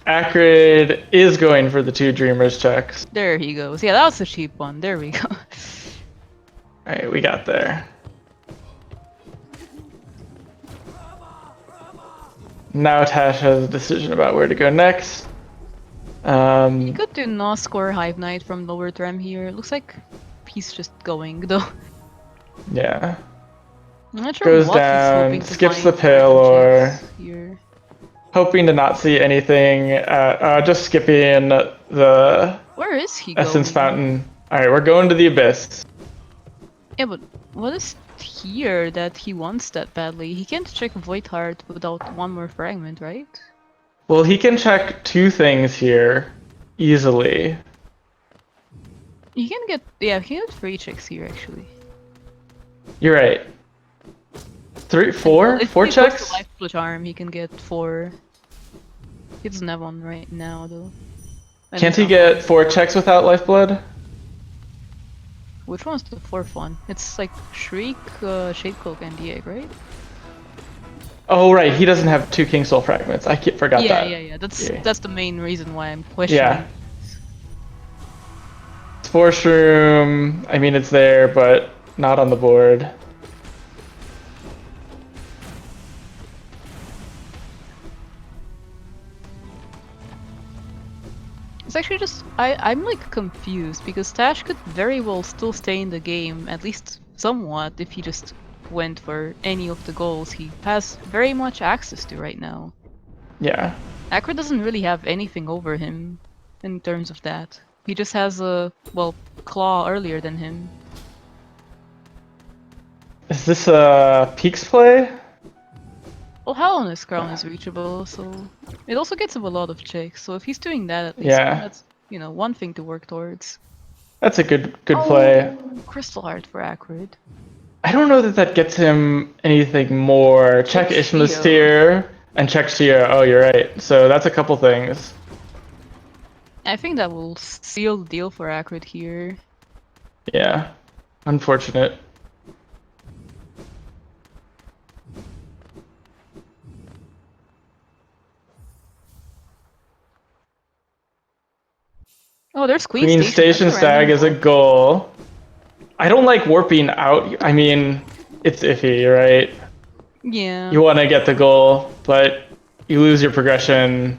Acrid is going for the 2 Dreamers checks. There he goes. Yeah, that was a cheap one. There we go. Alright, we got there. Now Tash has a decision about where to go next. You could do Nosk or Hive Knight from lower Trem here. Looks like he's just going though. Yeah. I'm not sure Goes what he's down, hoping to skips find the Palor. here. Hoping to not see anything. Just skipping the Where is he Essence going? Fountain. Alright, we're going to the Abyss. Yeah, but what is here that he wants that badly? He can't check Void Heart without one more fragment, right? Well, he can check 2 things here easily. He can get, yeah, he can get 3 checks here actually. You're right. 3, 4? If 4 he goes checks? to Life Split Arm, he can get 4. He doesn't have one right now though. And Can't he's he not get going. 4 checks without Lifeblood? Which one's the 4th one? It's like Shriek, Shade Cloak, and the Egg, right? Oh, right, he doesn't have 2 King Soul Fragments. I forgot that. Yeah. That's Yeah. that's the main reason why I'm questioning. Yeah. Spore Shroom, I mean, it's there, but not on the board. It's actually just I'm like confused because Tash could very well still stay in the game, at least somewhat, if he just went for any of the goals he has very much access to right now. Yeah. Acrid doesn't really have anything over him in terms of that. He just has a, well, Claw earlier than him. Is this a Peaks play? Well, Hell on his Crown is reachable, so it also gets him a lot of checks. So if he's doing that, at least Yeah. that's, you know, one thing to work towards. That's a good play. Crystal Heart for Acrid. I don't know that that gets him anything more. Check Check Ishmael and check Shia. Oh, you're right. So that's a couple things. I think that will seal the deal for Acrid here. Yeah. Unfortunate. Oh, there's Queen Station That's a Stag random is a one. goal. I don't like warping out. I mean, it's iffy, right? Yeah. You want to get the goal, but you lose your progression,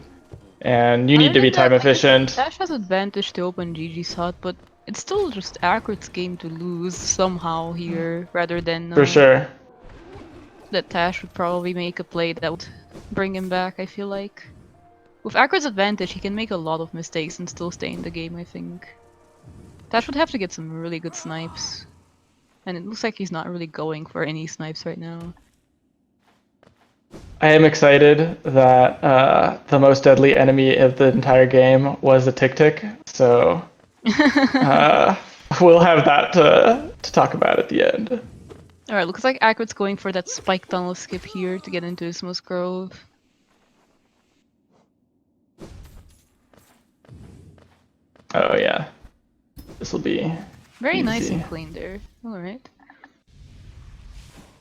and you need to be time efficient. Tash has advantage to open GG's hut, but it's still just Acrid's game to lose somehow here, rather than For sure. that Tash would probably make a play that would bring him back, I feel like. With Acrid's advantage, he can make a lot of mistakes and still stay in the game, I think. Tash would have to get some really good snipes. And it looks like he's not really going for any snipes right now. I am excited that the most deadly enemy of the entire game was a tick-tick, so we'll have that to talk about at the end. Alright, looks like Acrid's going for that spike tunnel skip here to get into Ismos Grove. Oh yeah. This will be Very easy. nice and clean there. Alright.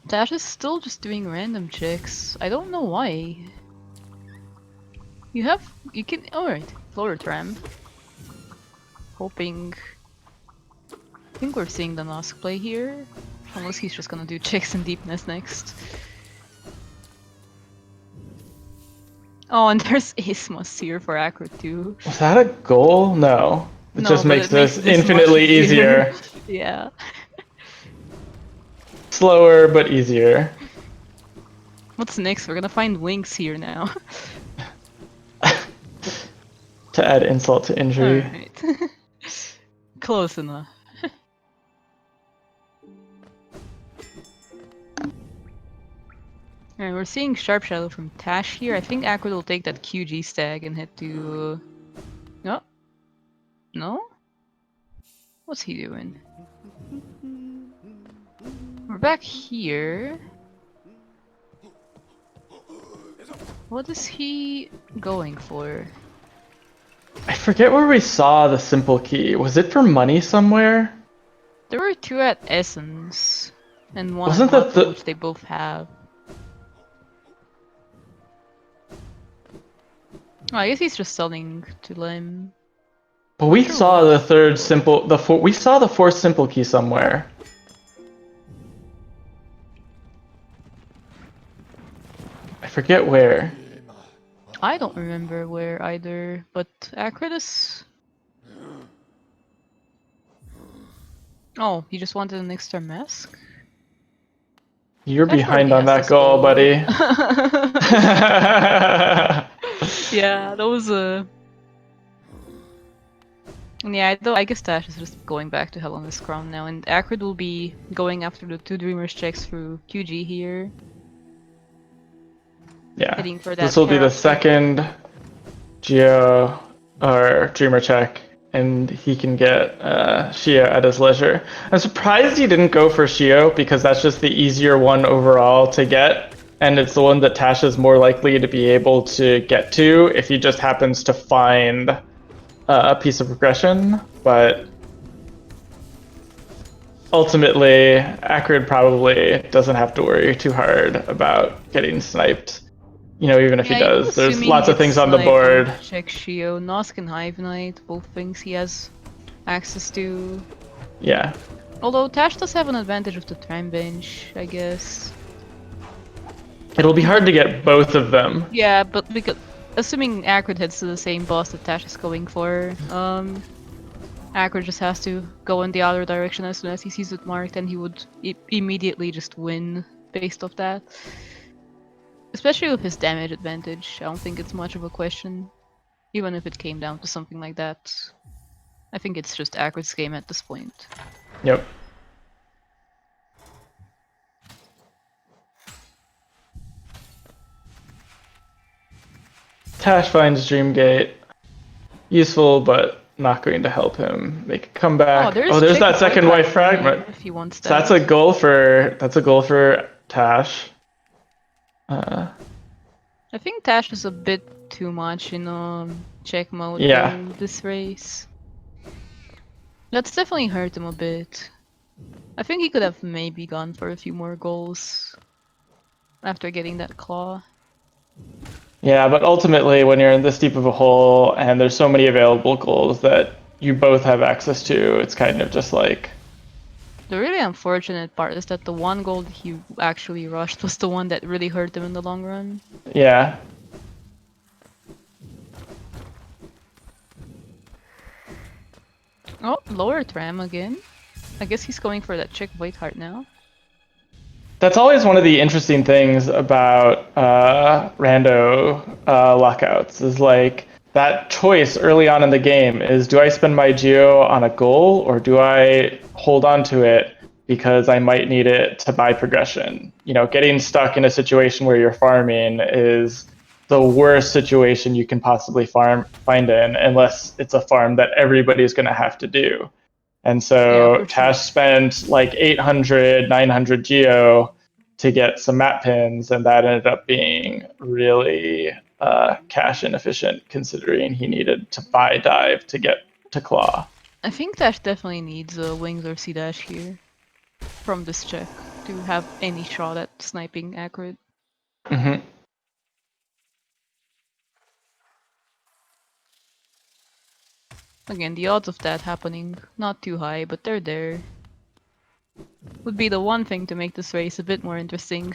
Tash is still just doing random checks. I don't know why. You can, alright, lower tram. Hoping, I think we're seeing the Nosk play here. Unless he's just gonna do checks in deepness next. Oh, and there's Ismos here for Acrid too. Was that a goal? No. It No, just but makes it makes this this infinitely much easier. Yeah. Slower, but easier. What's next? We're gonna find Winks here now. To add insult to injury. Alright. Close enough. Alright, we're seeing Sharp Shadow from Tash here. I think Acrid will take that QG stag and head to... No? No? What's he doing? We're back here. What is he going for? I forget where we saw the simple key. Was it for money somewhere? There were 2 at Essence, and 1 at Wasn't that Matu, the... which they both have. Oh, I guess he's just selling to Lim. But we Sure saw was. the third simple... we saw the fourth simple key somewhere. I forget where. I don't remember where either, but Acrid is... Oh, he just wanted an extra mask? You're Tash behind already on has that this goal, goal. buddy. Yeah, that was a... Yeah, I guess Tash is just going back to Hell on his Crown now, and Acrid will be going after the 2 Dreamers checks through QG here. Yeah, Heading for this that will be the Kara check. second Geo or Dreamer check, and he can get Shio at his leisure. I'm surprised he didn't go for Shio because that's just the easier one overall to get, and it's the one that Tash is more likely to be able to get to if he just happens to find a piece of progression. But ultimately, Acrid probably doesn't have to worry too hard about getting sniped. You know, even if he Yeah, even does, there's assuming he lots of gets things on the sniped on board. check Shio, Nosk and Hive Knight, both things he has access to. Yeah. Although Tash does have an advantage of the Tram bench, I guess. It'll be hard to get both of them. Yeah, but because assuming Acrid heads to the same boss that Tash is going for, Acrid just has to go in the other direction as soon as he sees it marked, and he would immediately just win based off that. Especially with his damage advantage, I don't think it's much of a question. Even if it came down to something like that. I think it's just Acrid's game at this point. Yep. Tash finds Dreamgate. Useful, but not going to help him make a comeback. Oh, there's that second white fragment. If he wants So that. that's a goal for Tash. I think Tash is a bit too much in check mode Yeah. this race. That's definitely hurt him a bit. I think he could have maybe gone for a few more goals after getting that claw. Yeah, but ultimately, when you're in this deep of a hole and there's so many available goals that you both have access to, it's kind of just like... The really unfortunate part is that the one goal that he actually rushed was the one that really hurt him in the long run. Yeah. Oh, lower tram again. I guess he's going for that check white heart now. That's always one of the interesting things about rando lockouts is like that choice early on in the game is, do I spend my geo on a goal or do I hold on to it because I might need it to buy progression? You know, getting stuck in a situation where you're farming is the worst situation you can possibly find in, unless it's a farm that everybody's going to have to do. And so Yeah, Tash spent like 800, 900 geo to get some map pins, and that ended up being really cash inefficient considering he needed to buy dive to get to claw. I think Tash definitely needs a wings or C-dash here from this check to have any shot at sniping Acrid. Mm-hmm. Again, the odds of that happening, not too high, but they're there. Would be the one thing to make this race a bit more interesting.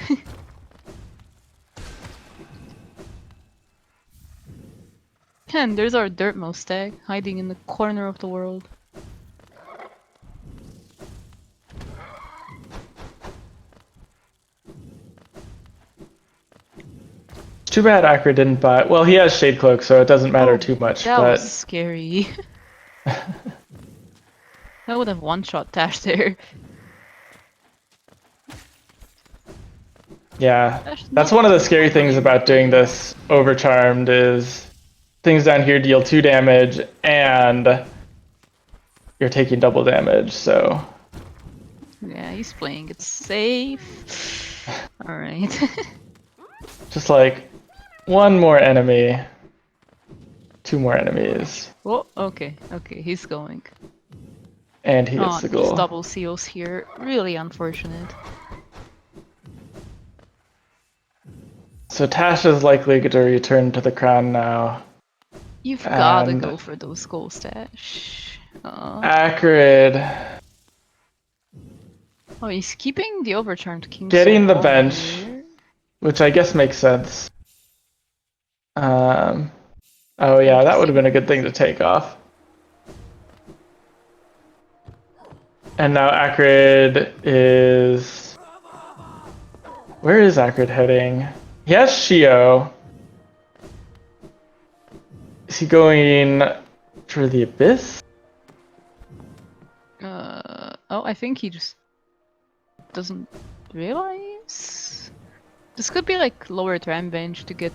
And there's our dirt mustang hiding in the corner of the world. It's too bad Acrid didn't buy. Well, he has Shade Cloak, so it doesn't matter too much. That But was scary. That would have one-shot Tash there. yeah, that's one of the scary things about doing this overcharmed is things down here deal 2 damage and you're taking double damage. So Yeah, he's playing it safe. Alright. just like one more enemy, 2 more enemies. Oh, okay, he's going. And he gets Oh, the just goal. double seals here. Really unfortunate. So Tash is likely to return to the crown now. You've gotta And go for those goals, Stash. Acrid Oh, he's keeping the Overcharmed King so getting the long bench, here. which I guess makes sense. Oh yeah, that would have Interesting. been a good thing to take off. And now Acrid is... Where is Acrid heading? He has Shio. Is he going for the Abyss? Oh, I think he just doesn't realize. This could be like lower tram bench to get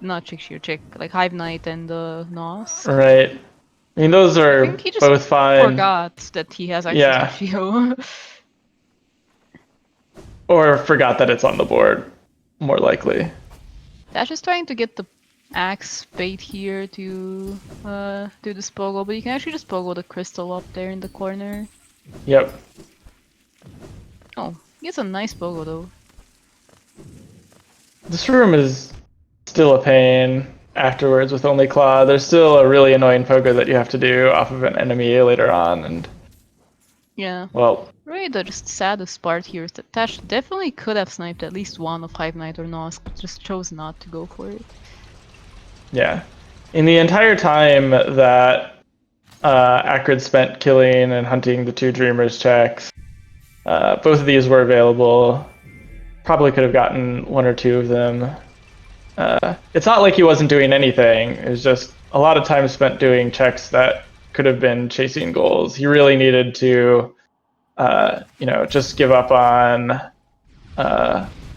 not check shear, check like Hive Knight and Nosk. Right. I mean, those I are think he just both fine. forgot that he has access to Yeah. Shio. Or forgot that it's on the board, more likely. Dash is trying to get the axe bait here to do the Spogo, but you can actually just Spogo the crystal up there in the corner. Yep. Oh, he gets a nice Spogo though. This room is still a pain afterwards with only Claw. There's still a really annoying pogo that you have to do off of an enemy later on, and Yeah. well, Really, the just saddest part here is that Tash definitely could have sniped at least one of Hive Knight or Nosk, but just chose not to go for it. yeah. In the entire time that Acrid spent killing and hunting the two Dreamers checks, both of these were available. Probably could have gotten one or two of them. It's not like he wasn't doing anything. It was just a lot of time spent doing checks that could have been chasing goals. He really needed to, just give up on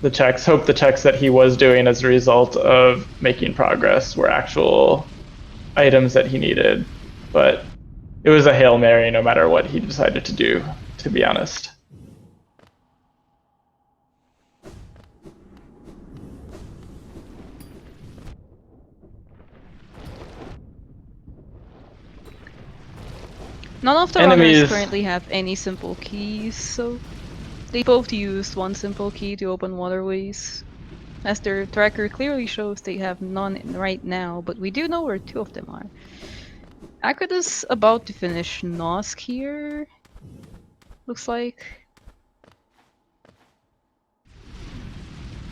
the checks, hope the checks that he was doing as a result of making progress were actual items that he needed. But it was a Hail Mary no matter what he decided to do, to be honest. None of the Enemies. runners currently have any simple keys, so they both used one simple key to open waterways. As their tracker clearly shows, they have none right now, but we do know where two of them are. Acrid is about to finish Nosk here. Looks like.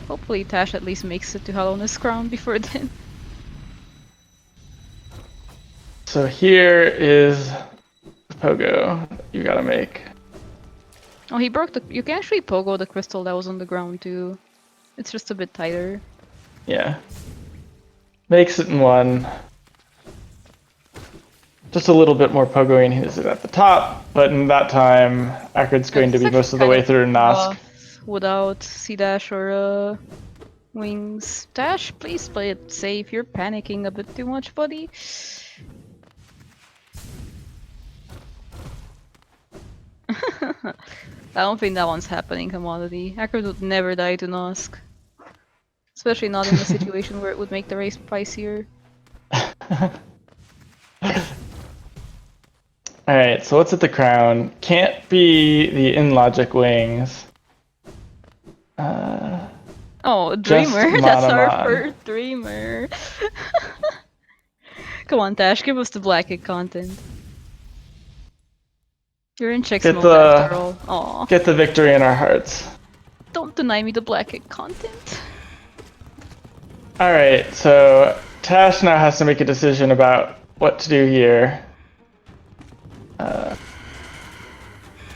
Hopefully Tash at least makes it to Hallowness Crown before then. So here is the pogo you gotta make. Oh, he broke the. You can actually pogo the crystal that was on the ground too. It's just a bit tighter. Yeah. Makes it in one. Just a little bit more pogoing is at the top, but in that time, Acrid's going to be most of the way through Nosk. Without C-Dash or Wings. Dash, please play it safe. You're panicking a bit too much, buddy. I don't think that one's happening, Commodity. Acrid would never die to Nosk. Especially not in a situation where it would make the race pricier. Alright, so what's at the crown? Can't be the in-logic wings. Oh, a Dreamer! Just That's our Monomon. first Dreamer! Come on, Dash, give us the Black Egg content. You're in checks mode after all. Aww. Get the victory in our hearts. Don't deny me the Black Egg content. Alright, so Tash now has to make a decision about what to do here.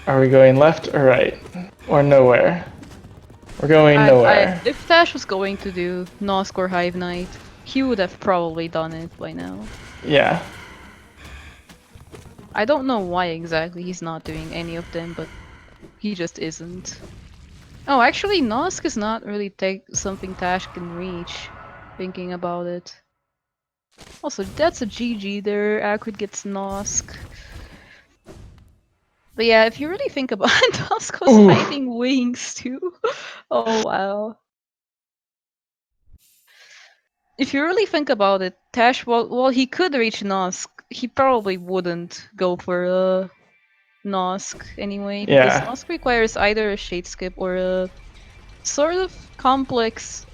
Are we going left or right? Or nowhere? We're going nowhere. If Tash was going to do Nosk or Hive Knight, he would have probably done it by now. Yeah. I don't know why exactly he's not doing any of them, but he just isn't. Oh, actually, Nosk is not really something Tash can reach, thinking about it. Also, that's a GG there. Acrid gets Nosk. But yeah, if you really think about it, Nosk was hiding wings too. Oh wow. If you really think about it, Tash, well, he could reach Nosk. He probably wouldn't go for Nosk anyway, because Yeah. Nosk requires either a shade skip or a sort of complex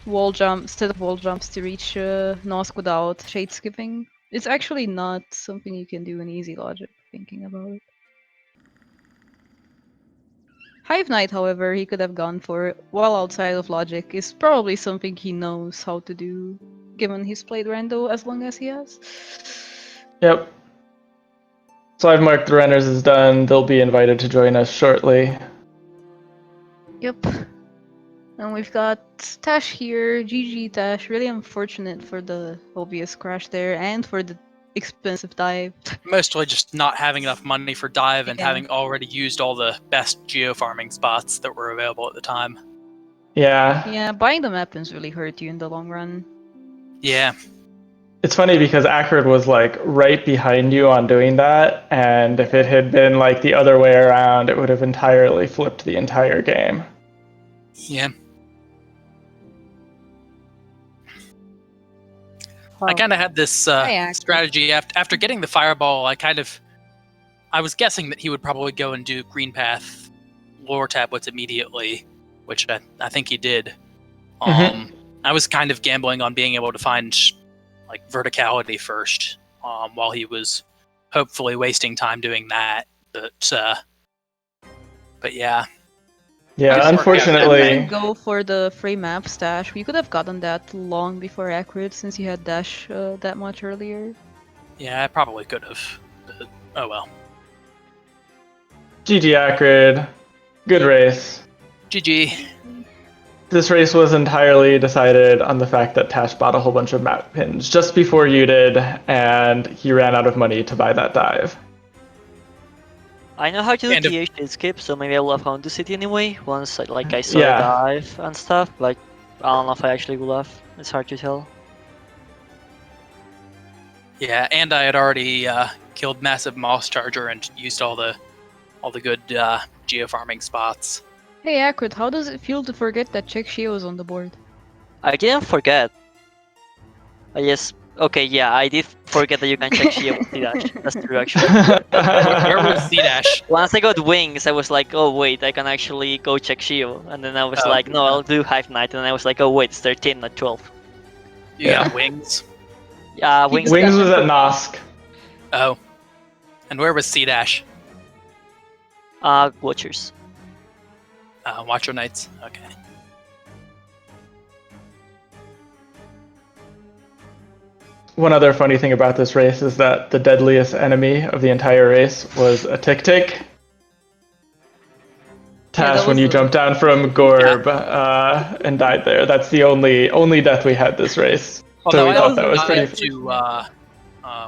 wall jump set of wall jumps to reach Nosk without shade skipping. It's actually not something you can do in easy logic, thinking about it. Hive Knight, however, he could have gone for, while outside of logic, is probably something he knows how to do, given he's played Rando as long as he has. Yep. So I've marked the runners as done. They'll be invited to join us shortly. Yep. And we've got Tash here. GG Tash. Really unfortunate for the obvious crash there and for the expensive dive. Mostly just not having enough money for dive and Yeah. having already used all the best geo farming spots that were available at the time. Yeah. Yeah, buying the weapons really hurt you in the long run. Yeah. It's funny because Acrid was like right behind you on doing that, and if it had been like the other way around, it would have entirely flipped the entire game. Yeah. I kind of had this strategy after getting the fireball. I was guessing that he would probably go and do green path lore tablets immediately, which I think he did. I was kind of gambling on being able to find like verticality first, while he was hopefully wasting time doing that. But yeah. Yeah, unfortunately. Go for the free map stash. We could have gotten that long before Acrid, since you had dash that much earlier. Yeah, I probably could have. But, oh well. GG Acrid. Good race. GG. This race was entirely decided on the fact that Tash bought a whole bunch of map pins just before you did, and he ran out of money to buy that dive. I know how to do TH shade skip, so maybe I will have found the city anyway, once I saw the dive and stuff, but I don't know if I actually will have. It's hard to tell. Yeah, and I had already killed Massive Moss Charger and used all the good geo farming spots. Hey Acrid, how does it feel to forget that Check Shio is on the board? I didn't forget. Okay, yeah, I did forget that you can check Shio with C-Dash. That's true, actually. Where was C-Dash? Once I got wings, I was like, oh wait, I can actually go check Shio. And then I was like, no, I'll do Hive Knight. And I was like, oh wait, it's 13, not 12. You got wings? Yeah, wings. Wings was at Nosk. Oh. And where was C-Dash? Watchers. Watcher Knights? Okay. One other funny thing about this race is that the deadliest enemy of the entire race was a Tick. Tash, when you jumped down from Gorb and died there, that's the only death we had this race. So we thought that was pretty.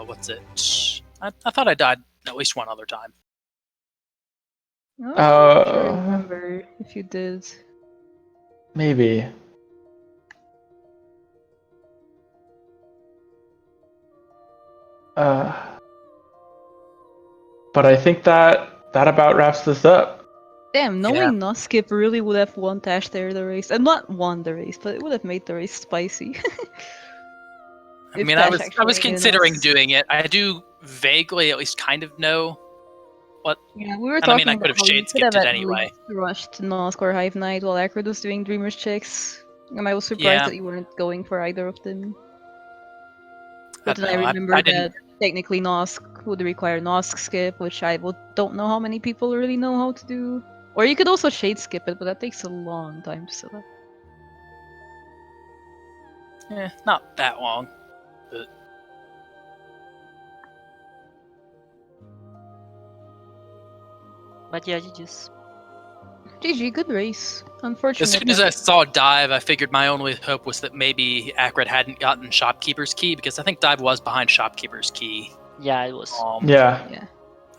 What's it? I thought I died at least one other time. I'm not sure I remember if you did. Maybe. But I think that about wraps this up. Damn, knowing no skip really would have won Tash there the race. And not won the race, but it would have made the race spicy. I mean, I was considering doing it. I do vaguely at least kind of know what. Yeah, we were talking. I mean, I could have shade skipped it anyway. Rushed Nosk or Hive Knight while Acrid was doing Dreamer's checks, and I was surprised that you weren't going for either of them. But then I remember that technically Nosk would require Nosk skip, which I don't know how many people really know how to do. Or you could also shade skip it, but that takes a long time to set up. Not that long. But yeah, GG's. GG, good race. Unfortunately. As soon as I saw Dive, I figured my only hope was that maybe Acrid hadn't gotten Shopkeeper's Key, because I think Dive was behind Shopkeeper's Key. Yeah, it was. Yeah.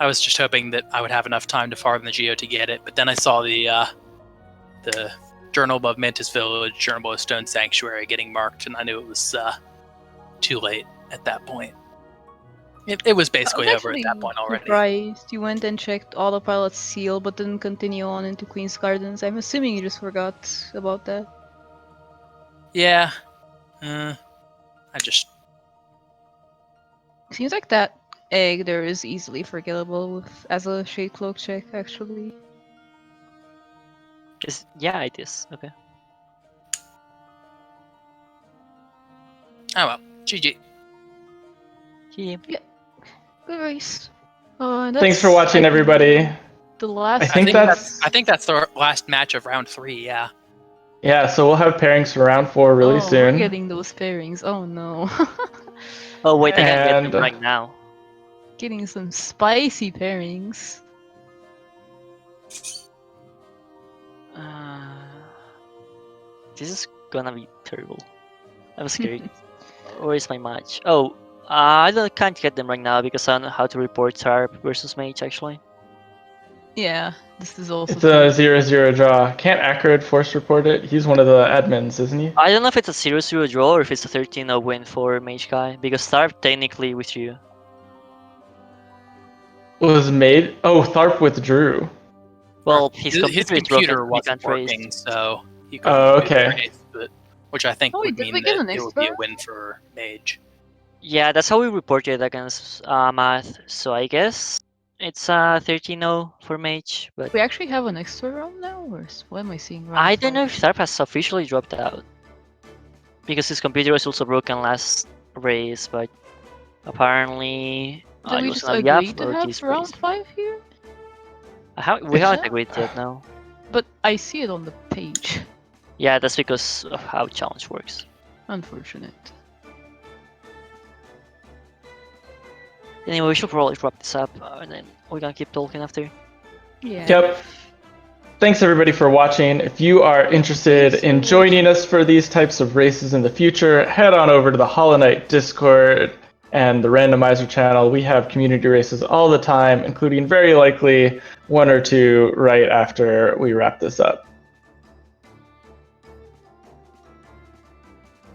I was just hoping that I would have enough time to farm the Geo to get it, but then I saw the Journal above Mantis Village, Journal above Stone Sanctuary getting marked, and I knew it was too late at that point. It was basically over at that point already. Surprised you went and checked Autopilot's seal, but didn't continue on into Queen's Gardens. I'm assuming you just forgot about that. Yeah. Seems like that egg there is easily forgettable as a shade cloak check, actually. Yeah, it is. Okay. Oh well, GG. Yeah. Good race. Thanks for watching, everybody. The last. I think I think that's the last match of round 3. Yeah. Yeah, so we'll have pairings for round 4 really Oh, we're soon. getting those pairings. Oh no. Oh wait, I can get And them right now. Getting some spicy pairings. This is gonna be terrible. I'm scared. Where is my match? Oh, can't get them right now because I don't know how to report Tarp versus Mage actually. Yeah, this is also It's a 0-0 draw. Can't Acrid force report it? He's one of the admins, isn't he? I don't know if it's a 0-0 draw or if it's a 13-0 win for Mage guy because Tarp technically withdrew. Was made. Oh, Tharp withdrew. Well, his His computer is computer broken. He wasn't can't trace. working, so he couldn't Oh, do the okay. race, which I think Oh, would did mean we get that an it would be a extra? win for Mage. Yeah, that's how we reported against Math. So I guess it's 13-0 for Mage. But We actually have an extra round now, or what am I seeing? Round I don't 5? know if Tarp has officially dropped out because his computer was also broken last race, but apparently Did it we was just gonna be up agree to for have this round race. 5 here? We haven't agreed yet, no. But I see it on the page. Yeah, that's because of how challenge works. Unfortunate. Anyway, we should probably wrap this up, and then we're gonna keep talking after. Yeah. Yep. Thanks everybody for watching. If you are interested in joining us for these types of races in the future, head on over to the Hollow Knight Discord and the Randomizer channel. We have community races all the time, including very likely 1 or 2 right after we wrap this up.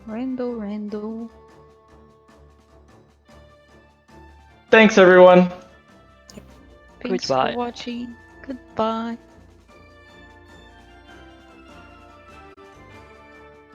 Rando. Thanks everyone. Thanks Goodbye. for watching. Goodbye.